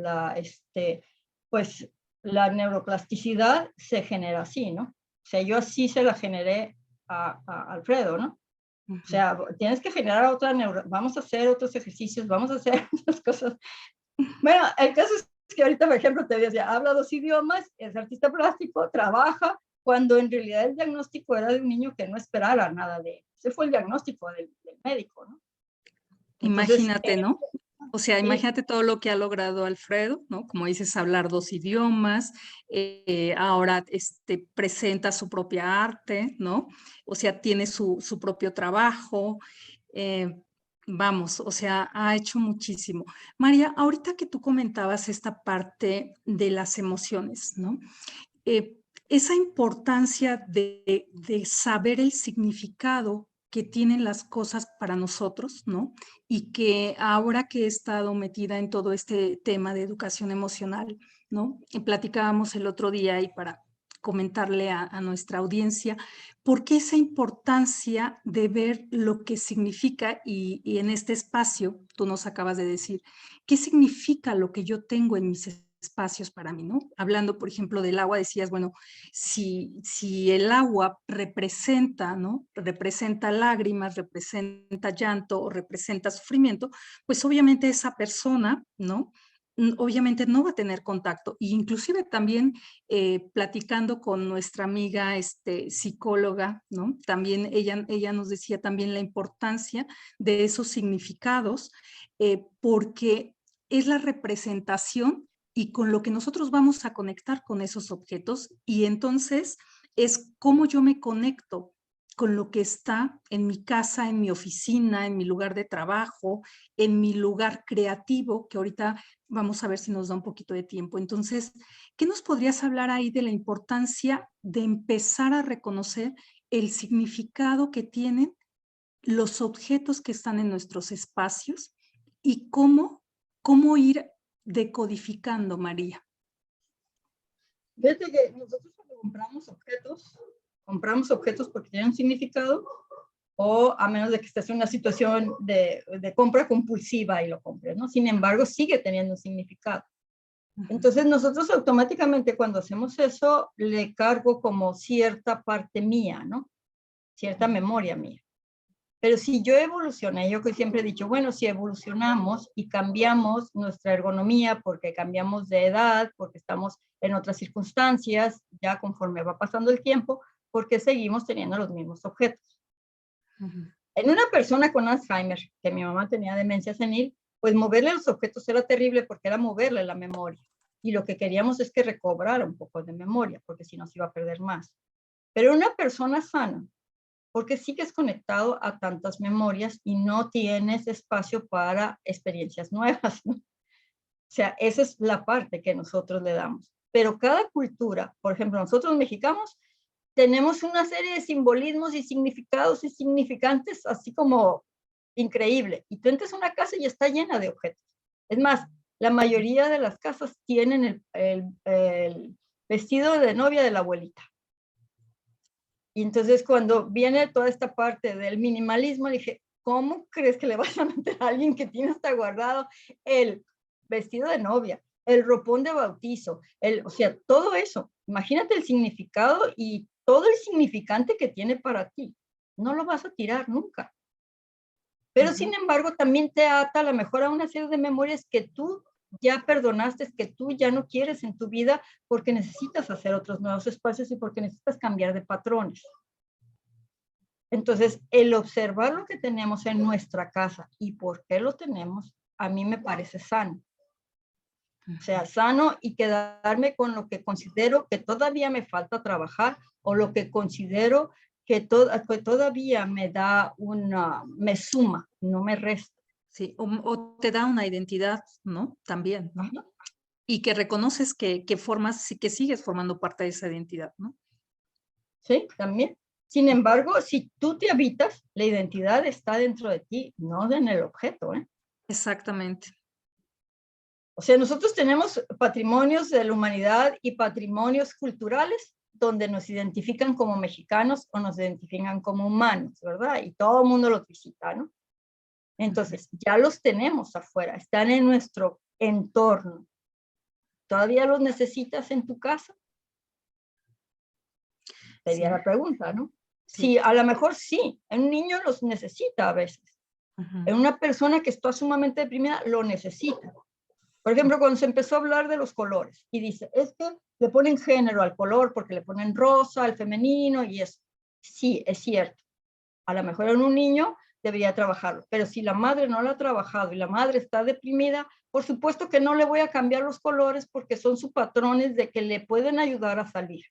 pues la neuroplasticidad se genera así, ¿no? O sea, yo así se la generé a Alfredo, ¿no? O sea, tienes que generar otra vamos a hacer otros ejercicios, vamos a hacer otras cosas. Bueno, el caso es que ahorita, por ejemplo, te decía, habla 2 idiomas, es artista plástico, trabaja, cuando en realidad el diagnóstico era de un niño que no esperara nada de él. Ese fue el diagnóstico del médico, ¿no? Entonces, Imagínate, ¿no? O sea, sí. imagínate todo lo que ha logrado Alfredo, ¿no? Como dices, hablar 2 idiomas, ahora presenta su propia arte, ¿no? O sea, tiene su propio trabajo. Vamos, o sea, ha hecho muchísimo. María, ahorita que tú comentabas esta parte de las emociones, ¿no? Esa importancia de saber el significado que tienen las cosas para nosotros, ¿no? Y que ahora que he estado metida en todo este tema de educación emocional, ¿no? Y platicábamos el otro día y para comentarle a nuestra audiencia, ¿por qué esa importancia de ver lo que significa? Y en este espacio, tú nos acabas de decir, ¿qué significa lo que yo tengo en mis espacios para mí, ¿no? Hablando, por ejemplo, del agua, decías, bueno, si el agua representa, ¿no? Representa lágrimas, representa llanto o representa sufrimiento, pues obviamente esa persona, ¿no? Obviamente no va a tener contacto. E inclusive también platicando con nuestra amiga psicóloga, ¿no? También ella nos decía también la importancia de esos significados porque es la representación y con lo que nosotros vamos a conectar con esos objetos y entonces es cómo yo me conecto con lo que está en mi casa, en mi oficina, en mi lugar de trabajo, en mi lugar creativo, que ahorita vamos a ver si nos da un poquito de tiempo. Entonces, ¿qué nos podrías hablar ahí de la importancia de empezar a reconocer el significado que tienen los objetos que están en nuestros espacios y cómo ir decodificando, María? Fíjate que nosotros cuando compramos objetos porque tienen un significado, o a menos de que estés en una situación de compra compulsiva y lo compres, ¿no? Sin embargo, sigue teniendo un significado. Entonces nosotros automáticamente cuando hacemos eso le cargo como cierta parte mía, ¿no? Cierta memoria mía. Pero si yo evolucioné, yo que siempre he dicho, bueno, si evolucionamos y cambiamos nuestra ergonomía porque cambiamos de edad, porque estamos en otras circunstancias, ya conforme va pasando el tiempo, porque seguimos teniendo los mismos objetos. En una persona con Alzheimer, que mi mamá tenía demencia senil, pues moverle los objetos era terrible porque era moverle la memoria. Y lo que queríamos es que recobrara un poco de memoria, porque si no se iba a perder más. Pero una persona sana, porque sigues conectado a tantas memorias y no tienes espacio para experiencias nuevas, ¿no? O sea, esa es la parte que nosotros le damos. Pero cada cultura, por ejemplo, nosotros mexicanos, tenemos una serie de simbolismos y significados y significantes así como increíble. Y tú entras a una casa y está llena de objetos. Es más, la mayoría de las casas tienen el vestido de novia de la abuelita. Y entonces cuando viene toda esta parte del minimalismo, dije, ¿cómo crees que le vas a meter a alguien que tiene hasta guardado el vestido de novia, el ropón de bautizo, o sea, todo eso? Imagínate el significado y todo el significante que tiene para ti. No lo vas a tirar nunca. Pero sin embargo, también te ata a lo mejor a una serie de memorias que tú ya perdonaste, que tú ya no quieres en tu vida porque necesitas hacer otros nuevos espacios y porque necesitas cambiar de patrones. Entonces, el observar lo que tenemos en nuestra casa y por qué lo tenemos, a mí me parece sano. O sea, sano y quedarme con lo que considero que todavía me falta trabajar o lo que considero que todavía me da me suma, no me resta. Sí, o te da una identidad, ¿no? También, ¿no? Ajá. Y que reconoces que formas, que sigues formando parte de esa identidad, ¿no? Sí, también. Sin embargo, si tú te habitas, la identidad está dentro de ti, no en el objeto, ¿eh? Exactamente. O sea, nosotros tenemos patrimonios de la humanidad y patrimonios culturales donde nos identifican como mexicanos o nos identifican como humanos, ¿verdad? Y todo el mundo los visita, ¿no? Entonces, ya los tenemos afuera, están en nuestro entorno. ¿Todavía los necesitas en tu casa? Sería Sí. la pregunta, ¿no? Sí. Sí, a lo mejor sí, un niño los necesita a veces. En una persona que está sumamente deprimida lo necesita. Por ejemplo, cuando se empezó a hablar de los colores y dice, es que le ponen género al color porque le ponen rosa al femenino y eso. Sí, es cierto. A lo mejor en un niño debería trabajarlo, pero si la madre no lo ha trabajado y la madre está deprimida, por supuesto que no le voy a cambiar los colores porque son sus patrones de que le pueden ayudar a salir.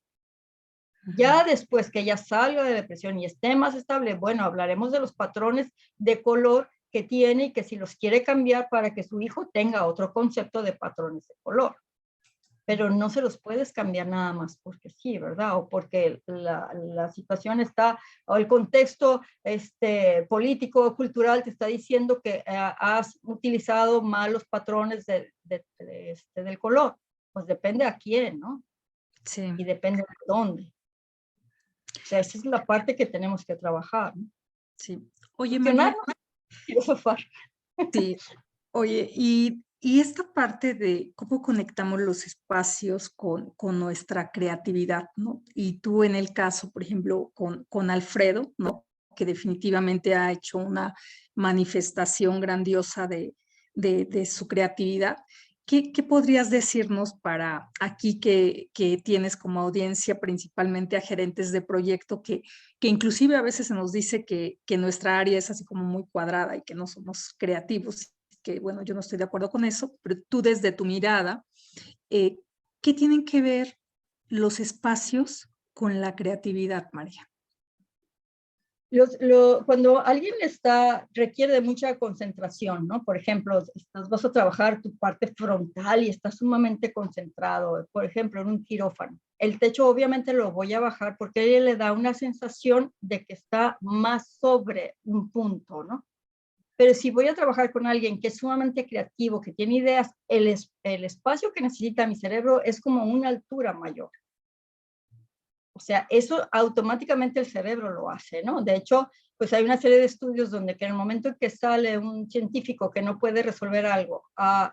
Ya después que ella salga de depresión y esté más estable, bueno, hablaremos de los patrones de color que tiene y que si los quiere cambiar para que su hijo tenga otro concepto de patrones de color. Pero no se los puedes cambiar nada más porque sí, ¿verdad? O porque la situación está, o el contexto político, cultural te está diciendo que has utilizado malos patrones del color. Pues depende a quién, ¿no? Sí. Y depende de dónde. O sea, esa es la parte que tenemos que trabajar, ¿no? Sí. Oye, María. Filosofar. Sí. Oye, y esta parte de cómo conectamos los espacios con nuestra creatividad, ¿no? Y tú en el caso, por ejemplo, con Alfredo, ¿no? Que definitivamente ha hecho una manifestación grandiosa de su creatividad. ¿Qué podrías decirnos para aquí que tienes como audiencia principalmente a gerentes de proyecto que inclusive a veces se nos dice que nuestra área es así como muy cuadrada y que no somos creativos? Que bueno, yo no estoy de acuerdo con eso, pero tú desde tu mirada, ¿qué tienen que ver los espacios con la creatividad, María? Cuando alguien requiere de mucha concentración, ¿no? Por ejemplo, vas a trabajar tu parte frontal y estás sumamente concentrado, por ejemplo, en un quirófano. El techo obviamente lo voy a bajar porque a ella le da una sensación de que está más sobre un punto, ¿no? Pero si voy a trabajar con alguien que es sumamente creativo, que tiene ideas, el espacio que necesita mi cerebro es como una altura mayor. O sea, eso automáticamente el cerebro lo hace, ¿no? De hecho, pues hay una serie de estudios donde que en el momento en que sale un científico que no puede resolver algo a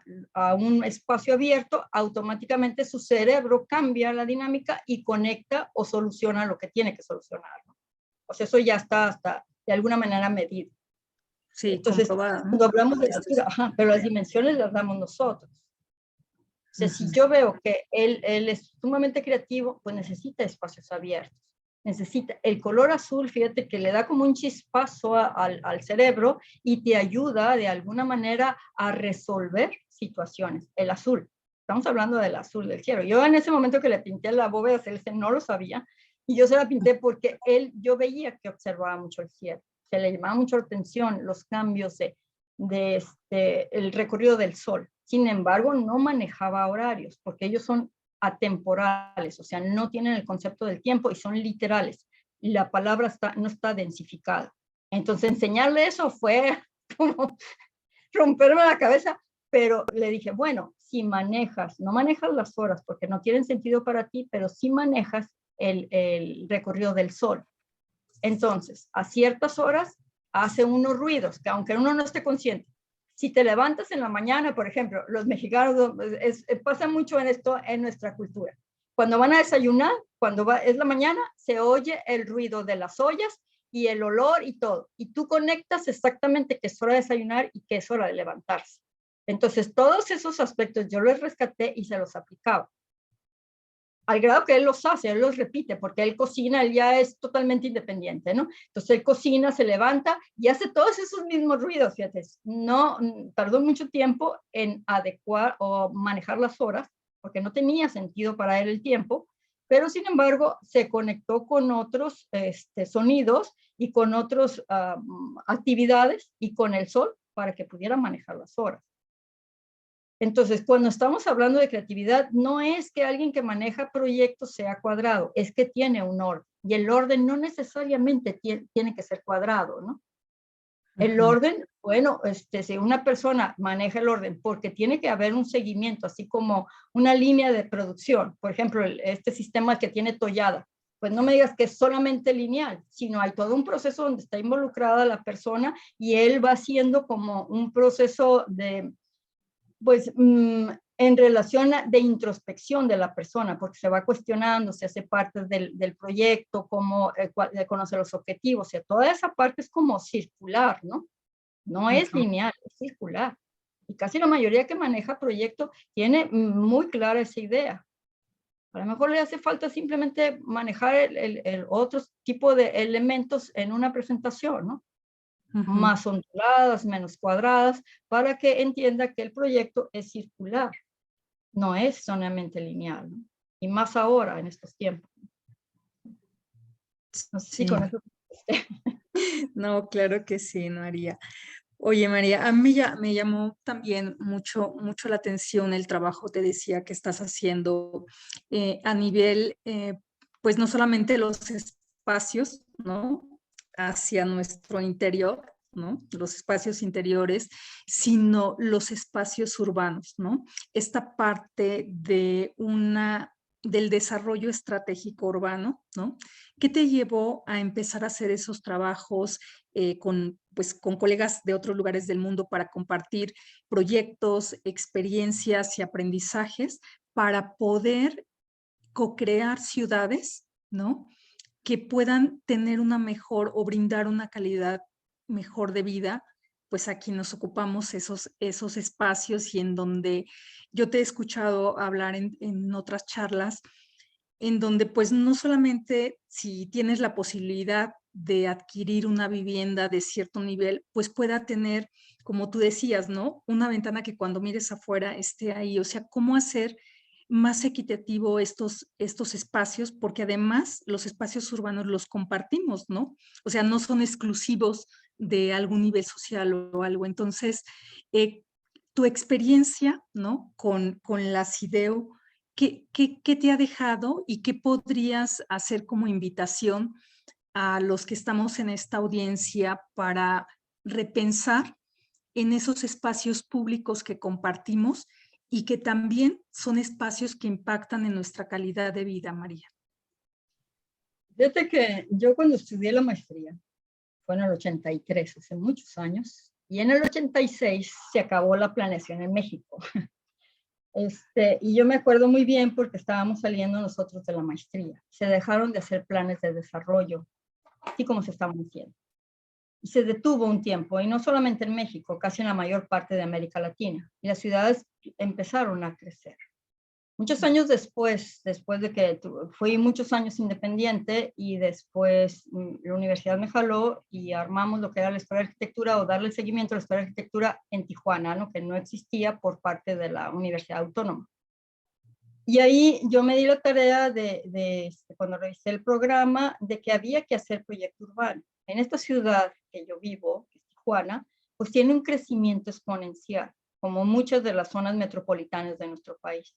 un espacio abierto, automáticamente su cerebro cambia la dinámica y conecta o soluciona lo que tiene que solucionar, ¿no? O sea, eso ya está hasta de alguna manera medido. Sí, entonces, comprobada, ¿no? cuando hablamos de altura, pero las dimensiones las damos nosotros. O sea, si yo veo que él es sumamente creativo, pues necesita espacios abiertos. Necesita el color azul, fíjate que le da como un chispazo al cerebro y te ayuda de alguna manera a resolver situaciones. El azul, estamos hablando del azul del cielo. Yo en ese momento que le pinté la bóveda celeste no lo sabía y yo se la pinté porque yo veía que observaba mucho el cielo. Se le llamaba mucho la atención los cambios el recorrido del sol. Sin embargo, no manejaba horarios porque ellos son atemporales, o sea, no tienen el concepto del tiempo y son literales. Y la palabra no está densificada. Entonces, enseñarle eso fue como romperme la cabeza, pero le dije, bueno, si manejas, no manejas las horas porque no tienen sentido para ti, pero sí manejas el recorrido del sol. Entonces, a ciertas horas hace unos ruidos que aunque uno no esté consciente, si te levantas en la mañana, por ejemplo, los mexicanos, pasa mucho en esto en nuestra cultura. Cuando van a desayunar, es la mañana, se oye el ruido de las ollas y el olor y todo. Y tú conectas exactamente que es hora de desayunar y que es hora de levantarse. Entonces, todos esos aspectos yo los rescaté y se los aplicaba. al grado que él los hace, él los repite, porque él cocina, él ya es totalmente independiente, ¿no? Entonces él cocina, se levanta y hace todos esos mismos ruidos, fíjate. No, tardó mucho tiempo en adecuar o manejar las horas, porque no tenía sentido para él el tiempo, pero sin embargo se conectó con otros sonidos y con otras actividades y con el sol para que pudiera manejar las horas. Entonces, cuando estamos hablando de creatividad, no es que alguien que maneja proyectos sea cuadrado, es que tiene un orden. Y el orden no necesariamente tiene que ser cuadrado, ¿no? El orden, bueno, si una persona maneja el orden porque tiene que haber un seguimiento, así como una línea de producción, por ejemplo, este sistema que tiene Toyada, pues no me digas que es solamente lineal, sino hay todo un proceso donde está involucrada la persona y él va haciendo como un proceso de, pues, en relación de introspección de la persona, porque se va cuestionando, se hace parte del proyecto, cómo conoce los objetivos, o sea, toda esa parte es como circular, ¿no? No es lineal, es circular. Y casi la mayoría que maneja proyecto tiene muy clara esa idea. A lo mejor le hace falta simplemente manejar el otro tipo de elementos en una presentación, ¿no? Más onduladas, menos cuadradas, para que entienda que el proyecto es circular, no es solamente lineal, ¿no? Y más ahora, en estos tiempos. No sé si con eso... No, claro que sí, María. Oye, María, a mí me llamó también mucho la atención el trabajo, te decía, que estás haciendo a nivel, pues no solamente los espacios, ¿no? Hacia nuestro interior, ¿no? Los espacios interiores, sino los espacios urbanos, ¿no? Esta parte del desarrollo estratégico urbano, ¿no? ¿Qué te llevó a empezar a hacer esos trabajos con colegas de otros lugares del mundo para compartir proyectos, experiencias y aprendizajes para poder co-crear ciudades, ¿no? Que puedan tener una mejor o brindar una calidad mejor de vida, pues aquí nos ocupamos esos espacios y en donde yo te he escuchado hablar en otras charlas, en donde pues no solamente si tienes la posibilidad de adquirir una vivienda de cierto nivel, pues pueda tener, como tú decías, ¿no? Una ventana que cuando mires afuera esté ahí, o sea, cómo hacer más equitativo estos espacios, porque además los espacios urbanos los compartimos, ¿no? O sea, no son exclusivos de algún nivel social o algo. Entonces, tu experiencia, ¿no? Con la CIDEO, ¿qué te ha dejado y qué podrías hacer como invitación a los que estamos en esta audiencia para repensar en esos espacios públicos que compartimos y que también son espacios que impactan en nuestra calidad de vida, María? Fíjate que yo cuando estudié la maestría, fue en el 83, hace muchos años, y en el 86 se acabó la planeación en México. Y yo me acuerdo muy bien porque estábamos saliendo nosotros de la maestría. Se dejaron de hacer planes de desarrollo, así como se estaban haciendo. Y se detuvo un tiempo, y no solamente en México, casi en la mayor parte de América Latina. Y las ciudades empezaron a crecer. Muchos años después de que fui muchos años independiente y después la universidad me jaló y armamos lo que era la Escuela de Arquitectura o darle seguimiento a la Escuela de Arquitectura en Tijuana, ¿no? Que no existía por parte de la Universidad Autónoma. Y ahí yo me di la tarea cuando revisé el programa, de que había que hacer proyecto urbano. En esta ciudad que yo vivo, que es Tijuana, pues tiene un crecimiento exponencial, como muchas de las zonas metropolitanas de nuestro país.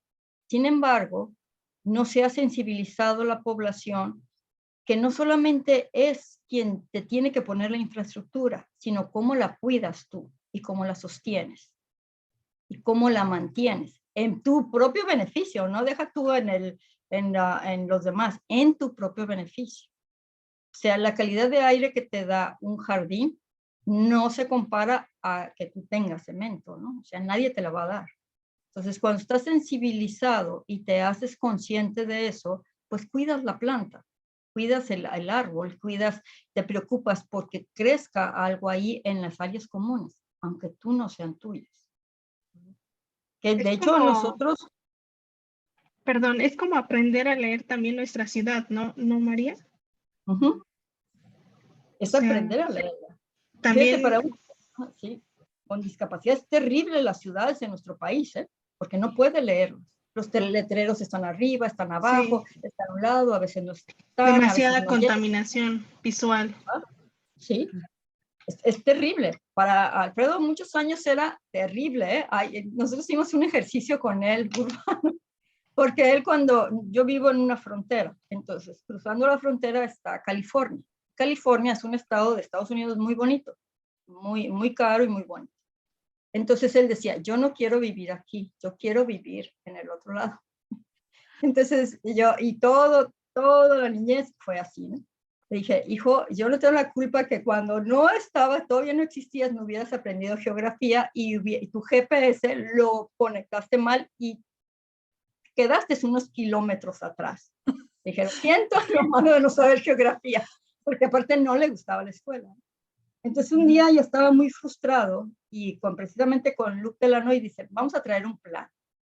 Sin embargo, no se ha sensibilizado la población que no solamente es quien te tiene que poner la infraestructura, sino cómo la cuidas tú y cómo la sostienes y cómo la mantienes en tu propio beneficio, no deja tú en los demás, en tu propio beneficio. O sea, la calidad de aire que te da un jardín no se compara a que tú tengas cemento, ¿no? O sea, nadie te la va a dar. Entonces, cuando estás sensibilizado y te haces consciente de eso, pues cuidas la planta, cuidas el árbol, te preocupas porque crezca algo ahí en las áreas comunes, aunque tú no sean tuyas. Que de hecho nosotros, Perdón, es como aprender a leer también nuestra ciudad, ¿no, María? Ujú. Es O sea, aprender a leerla. Fíjate, también, para un sí, con discapacidad es terrible las ciudades en nuestro país, ¿eh? Porque no puede leerlos. Los letreros están arriba, están abajo, sí, están a un lado, a veces no están, a veces demasiada no llegan. contaminación visual. Sí, es terrible. Para Alfredo muchos años era terrible, ¿eh? Ay, nosotros hicimos un ejercicio con él, urbano, porque él yo vivo en una frontera, entonces cruzando la frontera está California. California es un estado de Estados Unidos muy bonito, muy, muy caro y muy bonito. Entonces él decía, yo no quiero vivir aquí, yo quiero vivir en el otro lado. Entonces toda la niñez fue así, ¿no? Le dije, hijo, yo no tengo la culpa que cuando todavía no existías, no hubieras aprendido geografía y tu GPS lo conectaste mal y quedaste unos kilómetros atrás. Le dije, lo siento, lo malo de no saber geografía, porque aparte no le gustaba la escuela. Entonces un día yo estaba muy frustrado y precisamente con Luc Delanoy dice, vamos a traer un plan.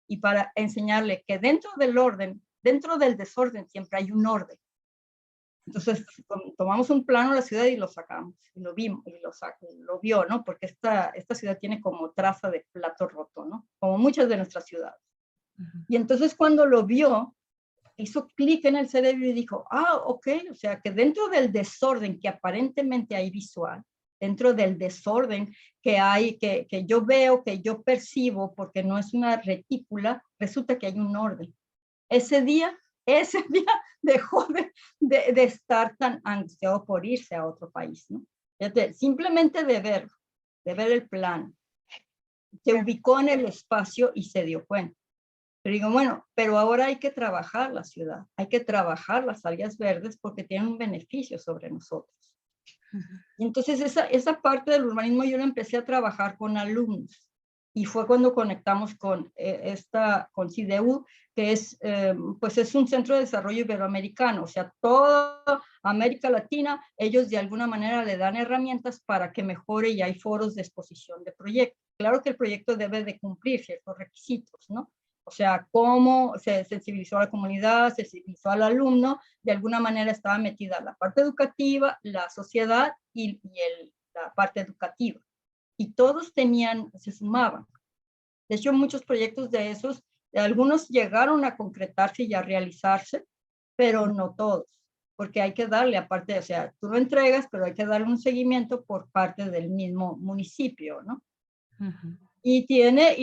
Y para enseñarle que dentro del orden, dentro del desorden siempre hay un orden. Entonces tomamos un plano de la ciudad y lo sacamos, y lo vimos, y lo vio, ¿no? Porque esta ciudad tiene como traza de plato roto, ¿no? Como muchas de nuestras ciudades. Y entonces cuando lo vio, hizo clic en el cerebro y dijo, ok, o sea que dentro del desorden que aparentemente hay visual, dentro del desorden que hay, que yo veo, que yo percibo, porque no es una retícula, resulta que hay un orden. Ese día dejó de estar tan angustiado por irse a otro país, ¿no? Simplemente de ver el plan, se ubicó en el espacio y se dio cuenta. Pero digo, bueno, pero ahora hay que trabajar la ciudad, hay que trabajar las áreas verdes porque tienen un beneficio sobre nosotros. Y entonces esa parte del urbanismo yo la empecé a trabajar con alumnos. Y fue cuando conectamos con con CIDEU, que pues es un centro de desarrollo iberoamericano. O sea, toda América Latina, ellos de alguna manera le dan herramientas para que mejore y hay foros de exposición de proyectos. Claro que el proyecto debe de cumplir ciertos requisitos, ¿no? O sea, cómo se sensibilizó a la comunidad, se sensibilizó al alumno, de alguna manera estaba metida la parte educativa, la sociedad y la parte educativa. Y todos se sumaban. De hecho, muchos proyectos de esos, algunos llegaron a concretarse y a realizarse, pero no todos, porque hay que darle, aparte, o sea, tú lo entregas, pero hay que darle un seguimiento por parte del mismo municipio, ¿no? Y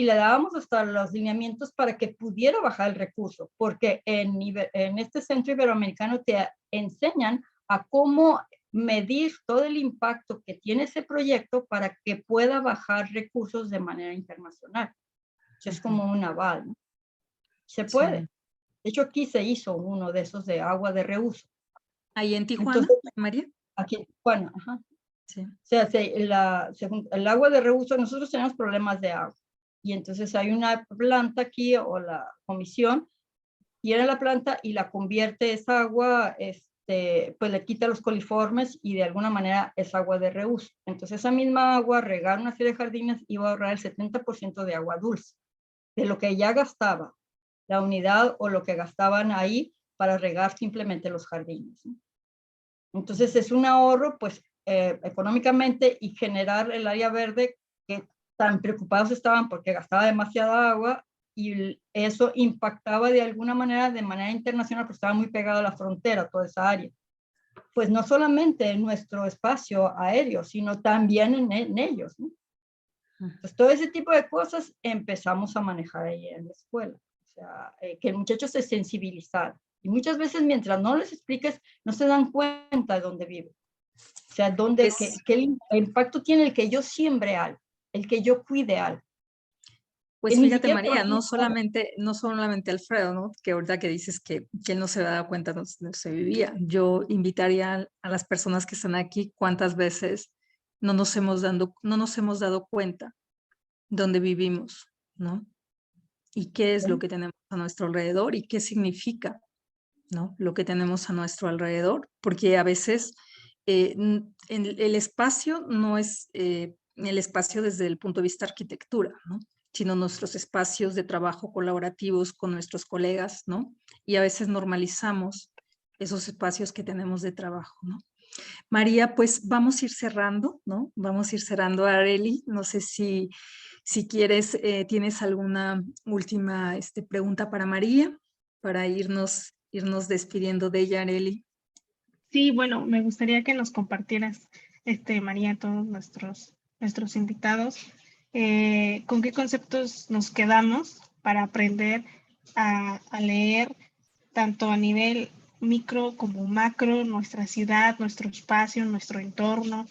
le dábamos hasta los lineamientos para que pudiera bajar el recurso, porque en este centro iberoamericano te enseñan a cómo medir todo el impacto que tiene ese proyecto para que pueda bajar recursos de manera internacional. Es como un aval, ¿no? Se puede. Sí. De hecho, aquí se hizo uno de esos de agua de reuso. ¿Ahí en Tijuana, Entonces, María? aquí en Tijuana, ajá. Sí. O sea, según el agua de reuso, nosotros tenemos problemas de agua. Y entonces hay una planta aquí, o la comisión, tiene la planta y la convierte esa agua, pues le quita los coliformes y de alguna manera es agua de reuso. Entonces esa misma agua, regar una serie de jardines, iba a ahorrar el 70% de agua dulce, de lo que ya gastaba la unidad o lo que gastaban ahí para regar simplemente los jardines, ¿no? Entonces es un ahorro, pues, económicamente, y generar el área verde que tan preocupados estaban porque gastaba demasiada agua y eso impactaba de alguna manera, de manera internacional, porque estaba muy pegado a la frontera, toda esa área. Pues no solamente en nuestro espacio aéreo, sino también en ellos, ¿no? Pues todo ese tipo de cosas empezamos a manejar ahí en la escuela. O sea, que el muchacho se sensibilizara. Y muchas veces mientras no les expliques, no se dan cuenta de dónde vive. O sea, qué impacto tiene el que yo siembre algo, el que yo cuide algo. Pues fíjate, María, no solamente Alfredo, ¿no? Que ahorita que dices que él no se había dado cuenta de dónde se vivía. Yo invitaría a las personas que están aquí cuántas veces no nos hemos dado cuenta dónde vivimos, ¿no? Y qué es lo que tenemos a nuestro alrededor y qué significa, ¿no? Lo que tenemos a nuestro alrededor, porque a veces el espacio no es el espacio desde el punto de vista arquitectura, ¿no? sino nuestros espacios de trabajo colaborativos con nuestros colegas, ¿no? Y a veces normalizamos esos espacios que tenemos de trabajo, ¿no? María, pues vamos a ir cerrando, ¿no? Vamos a ir cerrando, Arely. No sé si quieres, tienes alguna última pregunta para María, para irnos despidiendo de ella, Arely. Sí, bueno, me gustaría que nos compartieras, María, a todos nuestros invitados, con qué conceptos nos quedamos para aprender a leer tanto a nivel micro como macro, nuestra ciudad, nuestro espacio, nuestro entorno.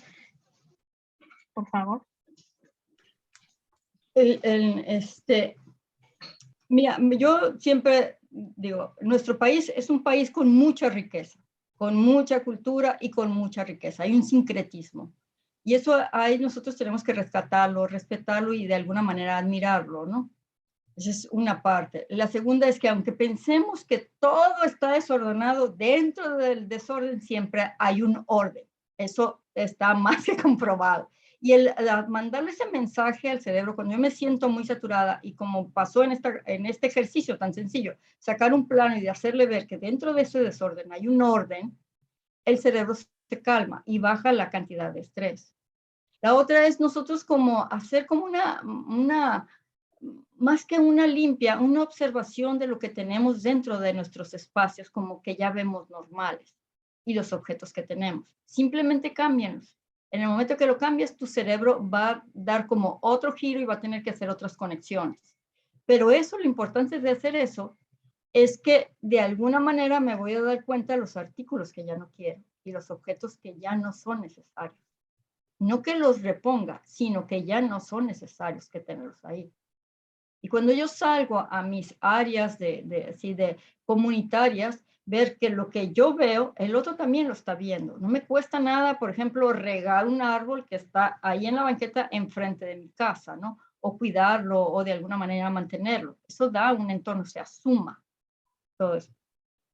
Por favor. Mira, yo siempre digo, nuestro país es un país con mucha riqueza, con mucha cultura y con mucha riqueza. Hay un sincretismo. Y eso ahí nosotros tenemos que rescatarlo, respetarlo y de alguna manera admirarlo, ¿no? Esa es una parte. La segunda es que aunque pensemos que todo está desordenado, dentro del desorden siempre hay un orden. Eso está más que comprobado. Y mandarle ese mensaje al cerebro, cuando yo me siento muy saturada, y como pasó en este ejercicio tan sencillo, sacar un plano y de hacerle ver que dentro de ese desorden hay un orden, el cerebro se calma y baja la cantidad de estrés. La otra es nosotros como hacer como más que una limpia, una observación de lo que tenemos dentro de nuestros espacios, como que ya vemos normales, y los objetos que tenemos. Simplemente cámbialos. En el momento que lo cambias, tu cerebro va a dar como otro giro y va a tener que hacer otras conexiones. Pero eso, lo importante de hacer eso, es que de alguna manera me voy a dar cuenta de los artículos que ya no quiero y los objetos que ya no son necesarios. No que los reponga, sino que ya no son necesarios que tenerlos ahí. Y cuando yo salgo a mis áreas de comunitarias, ver que lo que yo veo, el otro también lo está viendo. No me cuesta nada, por ejemplo, regar un árbol que está ahí en la banqueta enfrente de mi casa, ¿no? O cuidarlo o de alguna manera mantenerlo. Eso da un entorno, se asuma todo eso.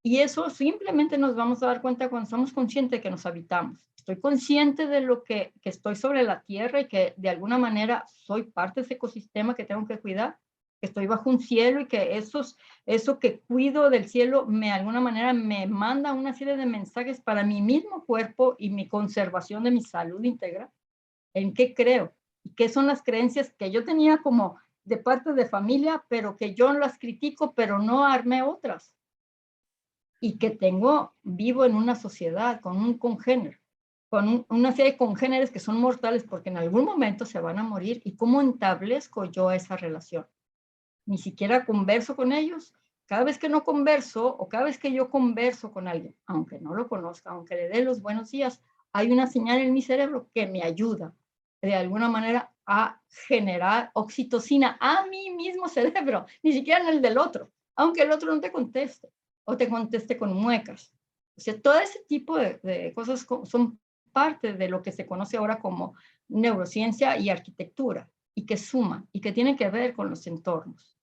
Y eso simplemente nos vamos a dar cuenta cuando somos conscientes de que nos habitamos. Estoy consciente de lo que estoy sobre la tierra y que de alguna manera soy parte de ese ecosistema que tengo que cuidar, que estoy bajo un cielo y que eso que cuido del cielo de alguna manera me manda una serie de mensajes para mi mismo cuerpo y mi conservación de mi salud íntegra. ¿En qué creo? ¿Y qué son las creencias que yo tenía como de parte de familia, pero que yo las critico, pero no armé otras? Y que vivo en una sociedad con un congénero, con una serie de congéneres que son mortales porque en algún momento se van a morir. ¿Y cómo establezco yo esa relación? Ni siquiera converso con ellos. Cada vez que no converso o cada vez que yo converso con alguien, aunque no lo conozca, aunque le dé los buenos días, hay una señal en mi cerebro que me ayuda de alguna manera a generar oxitocina a mi mismo cerebro, ni siquiera en el del otro, aunque el otro no te conteste o te conteste con muecas. O sea, todo ese tipo de cosas son parte de lo que se conoce ahora como neurociencia y arquitectura, y que suman, y que tienen que ver con los entornos.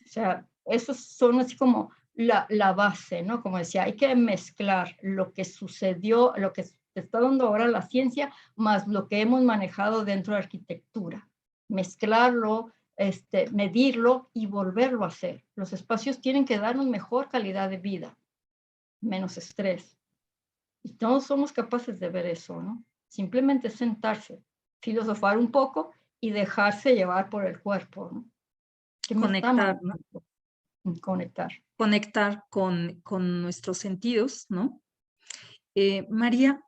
O sea, esos son así como la base, ¿no? Como decía, hay que mezclar lo que sucedió, lo que está dando ahora la ciencia, más lo que hemos manejado dentro de arquitectura. Mezclarlo, medirlo y volverlo a hacer. Los espacios tienen que darnos mejor calidad de vida, menos estrés. Y todos somos capaces de ver eso, ¿no? Simplemente sentarse, filosofar un poco y dejarse llevar por el cuerpo, ¿no? Conectar, ¿no? Conectar. Conectar con nuestros sentidos, ¿no? María,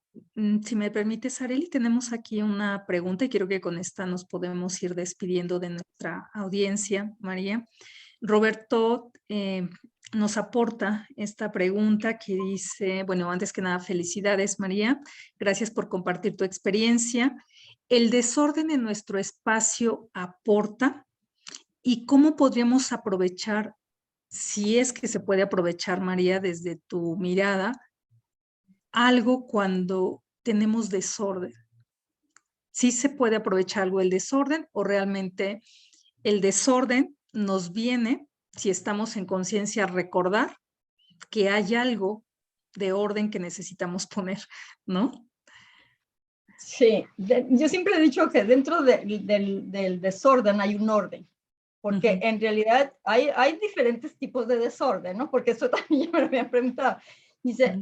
si me permites, Arely, tenemos aquí una pregunta y creo que con esta nos podemos ir despidiendo de nuestra audiencia, María. Roberto nos aporta esta pregunta que dice, bueno, antes que nada, felicidades, María. Gracias por compartir tu experiencia. ¿El desorden en nuestro espacio aporta? ¿Y cómo podríamos aprovechar, si es que se puede aprovechar, María, desde tu mirada, algo cuando tenemos desorden? ¿Sí se puede aprovechar algo del desorden o realmente el desorden nos viene, si estamos en conciencia, a recordar que hay algo de orden que necesitamos poner, ¿no? Sí, yo siempre he dicho que dentro del desorden hay un orden, porque en realidad hay diferentes tipos de desorden, ¿no? Porque eso también ya me lo habían preguntado. Dice,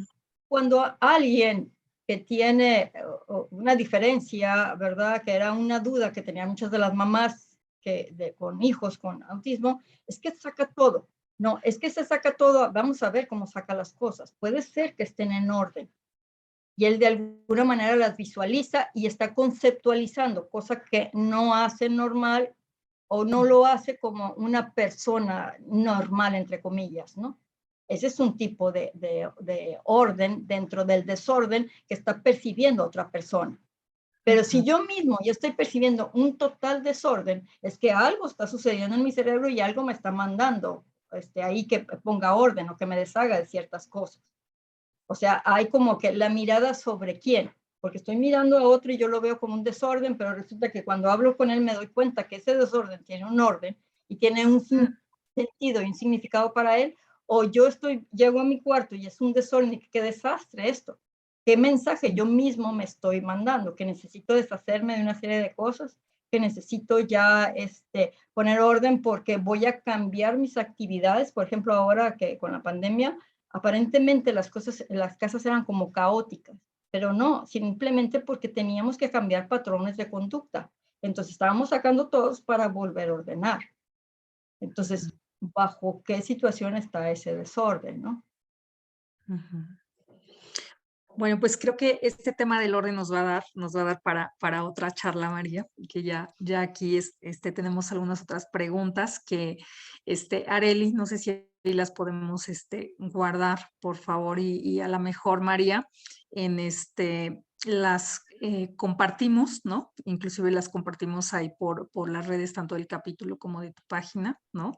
cuando alguien que tiene una diferencia, ¿verdad? Que era una duda que tenían muchas de las mamás con hijos con autismo, es que saca todo. No, es que se saca todo, vamos a ver cómo saca las cosas. Puede ser que estén en orden. Y él de alguna manera las visualiza y está conceptualizando, cosa que no hace normal o no lo hace como una persona normal, entre comillas, ¿no? Ese es un tipo de orden dentro del desorden que está percibiendo otra persona. Pero si yo mismo ya estoy percibiendo un total desorden, es que algo está sucediendo en mi cerebro y algo me está mandando ahí que ponga orden o que me deshaga de ciertas cosas. O sea, hay como que la mirada sobre quién, porque estoy mirando a otro y yo lo veo como un desorden, pero resulta que cuando hablo con él me doy cuenta que ese desorden tiene un orden y tiene un sentido y un significado para él, o yo llego a mi cuarto y es un desorden y qué desastre esto. ¿Qué mensaje yo mismo me estoy mandando? Que necesito deshacerme de una serie de cosas, que necesito ya poner orden porque voy a cambiar mis actividades. Por ejemplo, ahora que con la pandemia, aparentemente las casas eran como caóticas, pero no, simplemente porque teníamos que cambiar patrones de conducta. Entonces estábamos sacando todos para volver a ordenar. Entonces, ¿bajo qué situación está ese desorden, no? Bueno, pues creo que este tema del orden nos va a dar para otra charla, María, que ya aquí tenemos algunas otras preguntas que, Arely, no sé si las podemos guardar, por favor, y a lo mejor, María, las compartimos, ¿no? Inclusive las compartimos ahí por las redes, tanto del capítulo como de tu página, ¿no?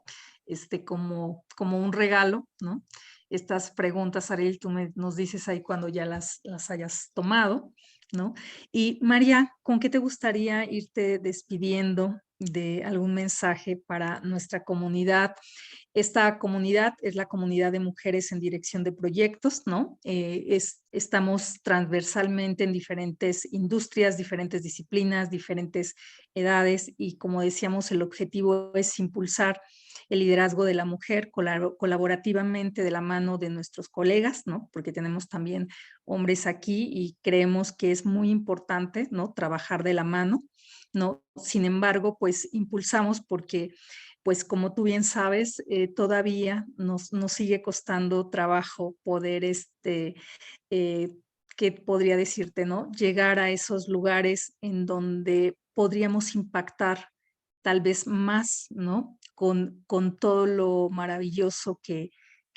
Como un regalo, ¿no? Estas preguntas, Ariel, tú nos dices ahí cuando ya las hayas tomado, ¿no? Y María, ¿con qué te gustaría irte despidiendo de algún mensaje para nuestra comunidad? Esta comunidad es la comunidad de mujeres en dirección de proyectos, ¿no? Estamos transversalmente en diferentes industrias, diferentes disciplinas, diferentes edades y como decíamos, el objetivo es impulsar el liderazgo de la mujer colaborativamente de la mano de nuestros colegas, ¿no? Porque tenemos también hombres aquí y creemos que es muy importante, ¿no? Trabajar de la mano, ¿no? Sin embargo, pues impulsamos porque pues como tú bien sabes, todavía nos sigue costando trabajo poder, ¿qué podría decirte, no? Llegar a esos lugares en donde podríamos impactar tal vez más, ¿no? Con todo lo maravilloso que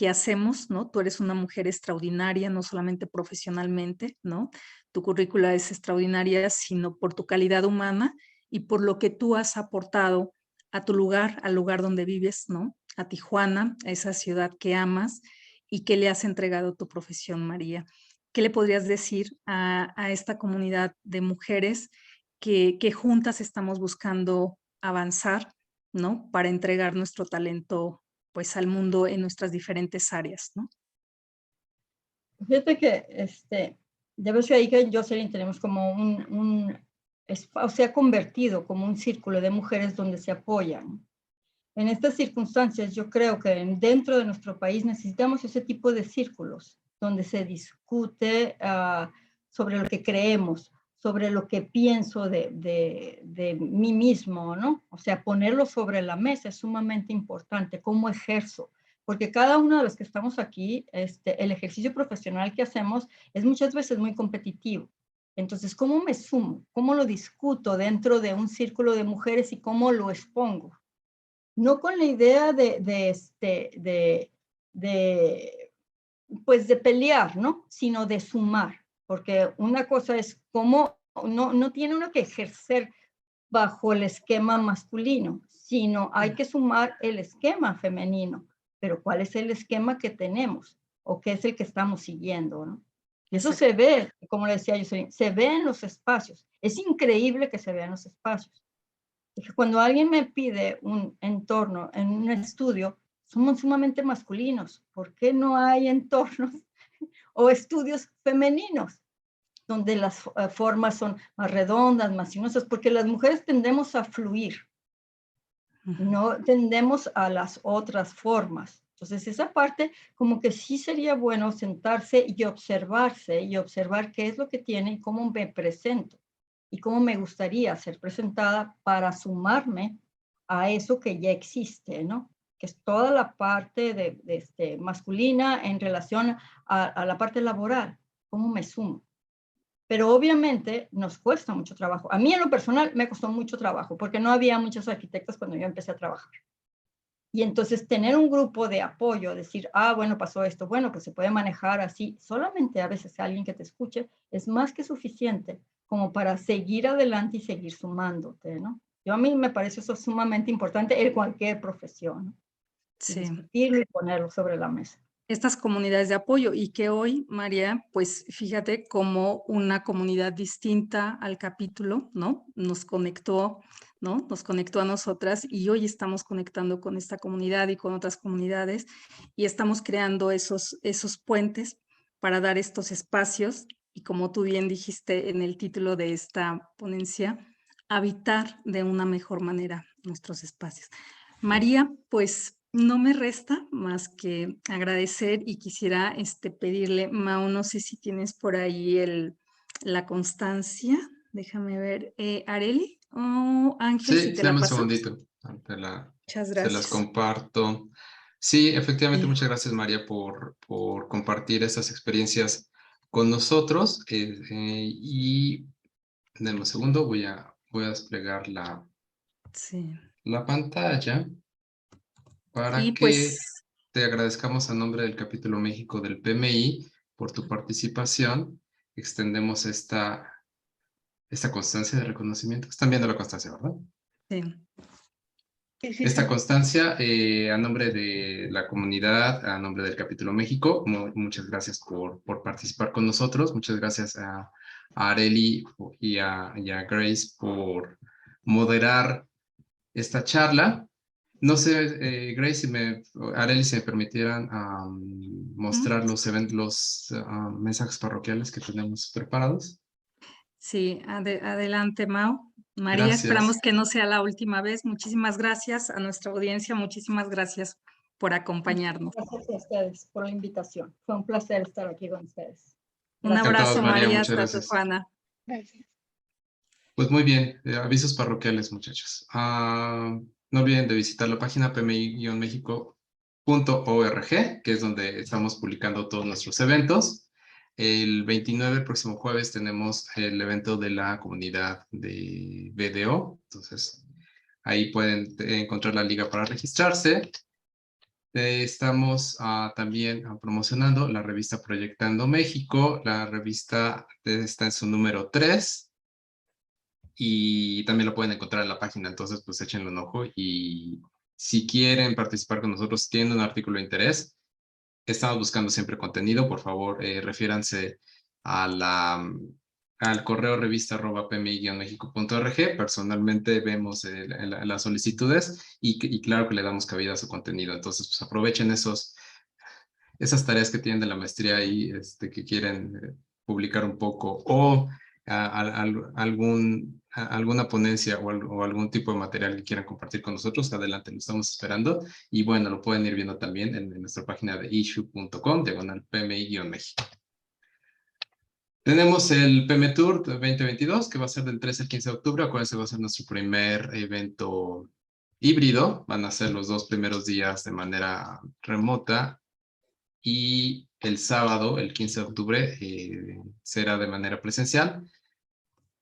hacemos, ¿no? Tú eres una mujer extraordinaria, no solamente profesionalmente, ¿no? Tu currícula es extraordinaria, sino por tu calidad humana y por lo que tú has aportado a tu lugar, al lugar donde vives, ¿no? A Tijuana, a esa ciudad que amas y que le has entregado tu profesión, María. ¿Qué le podrías decir a esta comunidad de mujeres que juntas estamos buscando avanzar, ¿no? Para entregar nuestro talento, pues, al mundo en nuestras diferentes áreas, ¿no? Fíjate que ya ves que ahí que Jocelyn tenemos como se ha convertido como un círculo de mujeres donde se apoyan. En estas circunstancias, yo creo que dentro de nuestro país necesitamos ese tipo de círculos donde se discute sobre lo que creemos, sobre lo que pienso de mí mismo, ¿no? O sea, ponerlo sobre la mesa es sumamente importante, cómo ejerzo, porque cada uno de los que estamos aquí, el ejercicio profesional que hacemos es muchas veces muy competitivo. Entonces, ¿cómo me sumo? ¿Cómo lo discuto dentro de un círculo de mujeres y cómo lo expongo? No con la idea pues de pelear, ¿no? Sino de sumar, porque una cosa es cómo no tiene uno que ejercer bajo el esquema masculino, sino hay que sumar el esquema femenino. Pero ¿cuál es el esquema que tenemos? ¿O qué es el que estamos siguiendo, ¿no? Y eso se ve, como le decía yo, se ve en los espacios. Es increíble que se vea en los espacios. Cuando alguien me pide un entorno en un estudio, somos sumamente masculinos. ¿Por qué no hay entornos o estudios femeninos? donde las formas son más redondas, más sinuosas, porque las mujeres tendemos a fluir, no tendemos a las otras formas. Entonces, esa parte como que sí sería bueno sentarse y observarse y observar qué es lo que tiene y cómo me presento y cómo me gustaría ser presentada para sumarme a eso que ya existe, ¿no? Que es toda la parte de masculina en relación a la parte laboral, cómo me sumo. Pero obviamente nos cuesta mucho trabajo. A mí en lo personal me costó mucho trabajo porque no había muchos arquitectos cuando yo empecé a trabajar. Y entonces tener un grupo de apoyo, decir, ah, bueno, pasó esto, bueno, pues se puede manejar así, solamente a veces alguien que te escuche es más que suficiente como para seguir adelante y seguir sumándote, ¿no? Yo a mí me parece eso sumamente importante en cualquier profesión, ¿no? Y Sí. discutirlo y ponerlo sobre la mesa. Estas comunidades de apoyo y que hoy, María, pues fíjate como una comunidad distinta al capítulo, ¿no? Nos conectó, ¿no? Nos conectó a nosotras y hoy estamos conectando con esta comunidad y con otras comunidades y estamos creando esos puentes para dar estos espacios y como tú bien dijiste en el título de esta ponencia, habitar de una mejor manera nuestros espacios. María, pues no me resta más que agradecer y quisiera pedirle, Mau, no sé si tienes por ahí la constancia, déjame ver, Areli o Ángel, si Sí, te la dame un paso. segundito. Muchas Se las gracias. comparto. Sí, efectivamente, Sí. muchas gracias, María, por compartir esas experiencias con nosotros. Y denme un segundo, voy a desplegar Sí. la pantalla para Y que pues te agradezcamos a nombre del capítulo México del PMI por tu participación. Extendemos esta constancia de reconocimiento. Están viendo la constancia, ¿verdad? sí. Sí, sí, Esta sí. constancia, a nombre de la comunidad, a nombre del capítulo México, muchas gracias por participar con nosotros. Muchas gracias a Areli y a Grace por moderar esta charla. No sé, Grace, Areli, si me permitieran mostrar los mensajes parroquiales que tenemos preparados. Sí, adelante, Mau. María, esperamos Gracias. que no sea la última vez. Muchísimas gracias a nuestra audiencia, muchísimas gracias por acompañarnos. Gracias a ustedes por la invitación. Fue un placer estar aquí con ustedes. Un Gracias. Encantados, abrazo, María, María, muchas hasta gracias. Tijuana. Gracias. Pues muy bien, avisos parroquiales, muchachos. No olviden de visitar la página pmi-mexico.org, que es donde estamos publicando todos nuestros eventos. El 29, el próximo jueves, tenemos el evento de la comunidad de BDO. Entonces, ahí pueden encontrar la liga para registrarse. Estamos también promocionando la revista Proyectando México. La revista está en su número 3. Y también lo pueden encontrar en la página, entonces pues échenle un ojo y si quieren participar con nosotros, tienen un artículo de interés, estamos buscando siempre contenido, por favor refiéranse a al correo revista@pmi-mexico.org. Personalmente vemos las solicitudes y claro que le damos cabida a su contenido, entonces pues aprovechen esas tareas que tienen de la maestría ahí, que quieren publicar un poco o alguna ponencia o algún tipo de material que quieran compartir con nosotros, adelante, lo estamos esperando. Y bueno, lo pueden ir viendo también en nuestra página de issue.com/PMI-México. Tenemos el PM Tour 2022, que va a ser del 13 al 15 de octubre. Acuérdense, va a ser nuestro primer evento híbrido. Van a ser los 2 primeros días de manera remota y el sábado, el 15 de octubre, será de manera presencial.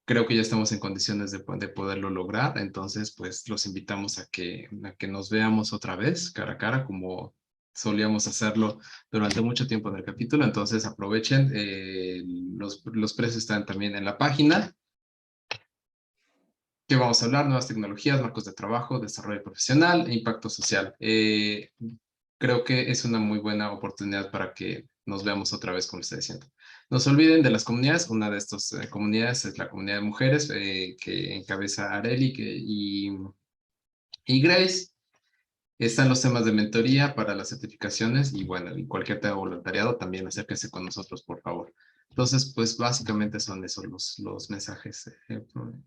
Creo que ya estamos en condiciones de poderlo lograr, entonces pues los invitamos a que nos veamos otra vez cara a cara como solíamos hacerlo durante mucho tiempo en el capítulo, entonces aprovechen, los precios están también en la página. ¿Qué vamos a hablar? Nuevas tecnologías, marcos de trabajo, desarrollo profesional e impacto social. Creo que es una muy buena oportunidad para que nos veamos otra vez, como les estoy diciendo. No se olviden de las comunidades. Una de estas comunidades es la comunidad de mujeres que encabeza Areli y Grace. Están los temas de mentoría para las certificaciones y bueno, y cualquier tema de voluntariado también acérquense con nosotros, por favor. Entonces, pues básicamente son esos los mensajes,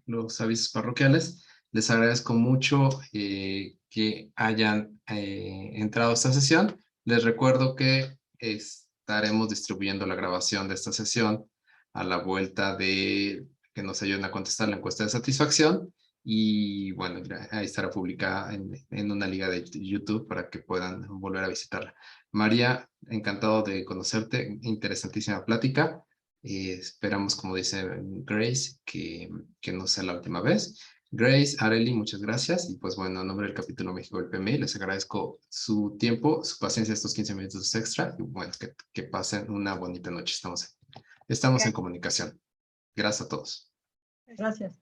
los avisos parroquiales. Les agradezco mucho que hayan entrado a esta sesión. Les recuerdo que estaremos distribuyendo la grabación de esta sesión a la vuelta de que nos ayuden a contestar la encuesta de satisfacción. Y bueno, ahí estará publicada en una liga de YouTube para que puedan volver a visitarla. María, encantado de conocerte, interesantísima plática. Esperamos, como dice Grace, que no sea la última vez. Grace, Arely, muchas gracias. Y pues bueno, en nombre del capítulo México del PMI, les agradezco su tiempo, su paciencia estos 15 minutos extra. Y bueno, que pasen una bonita noche. Estamos en comunicación. Gracias a todos. Gracias.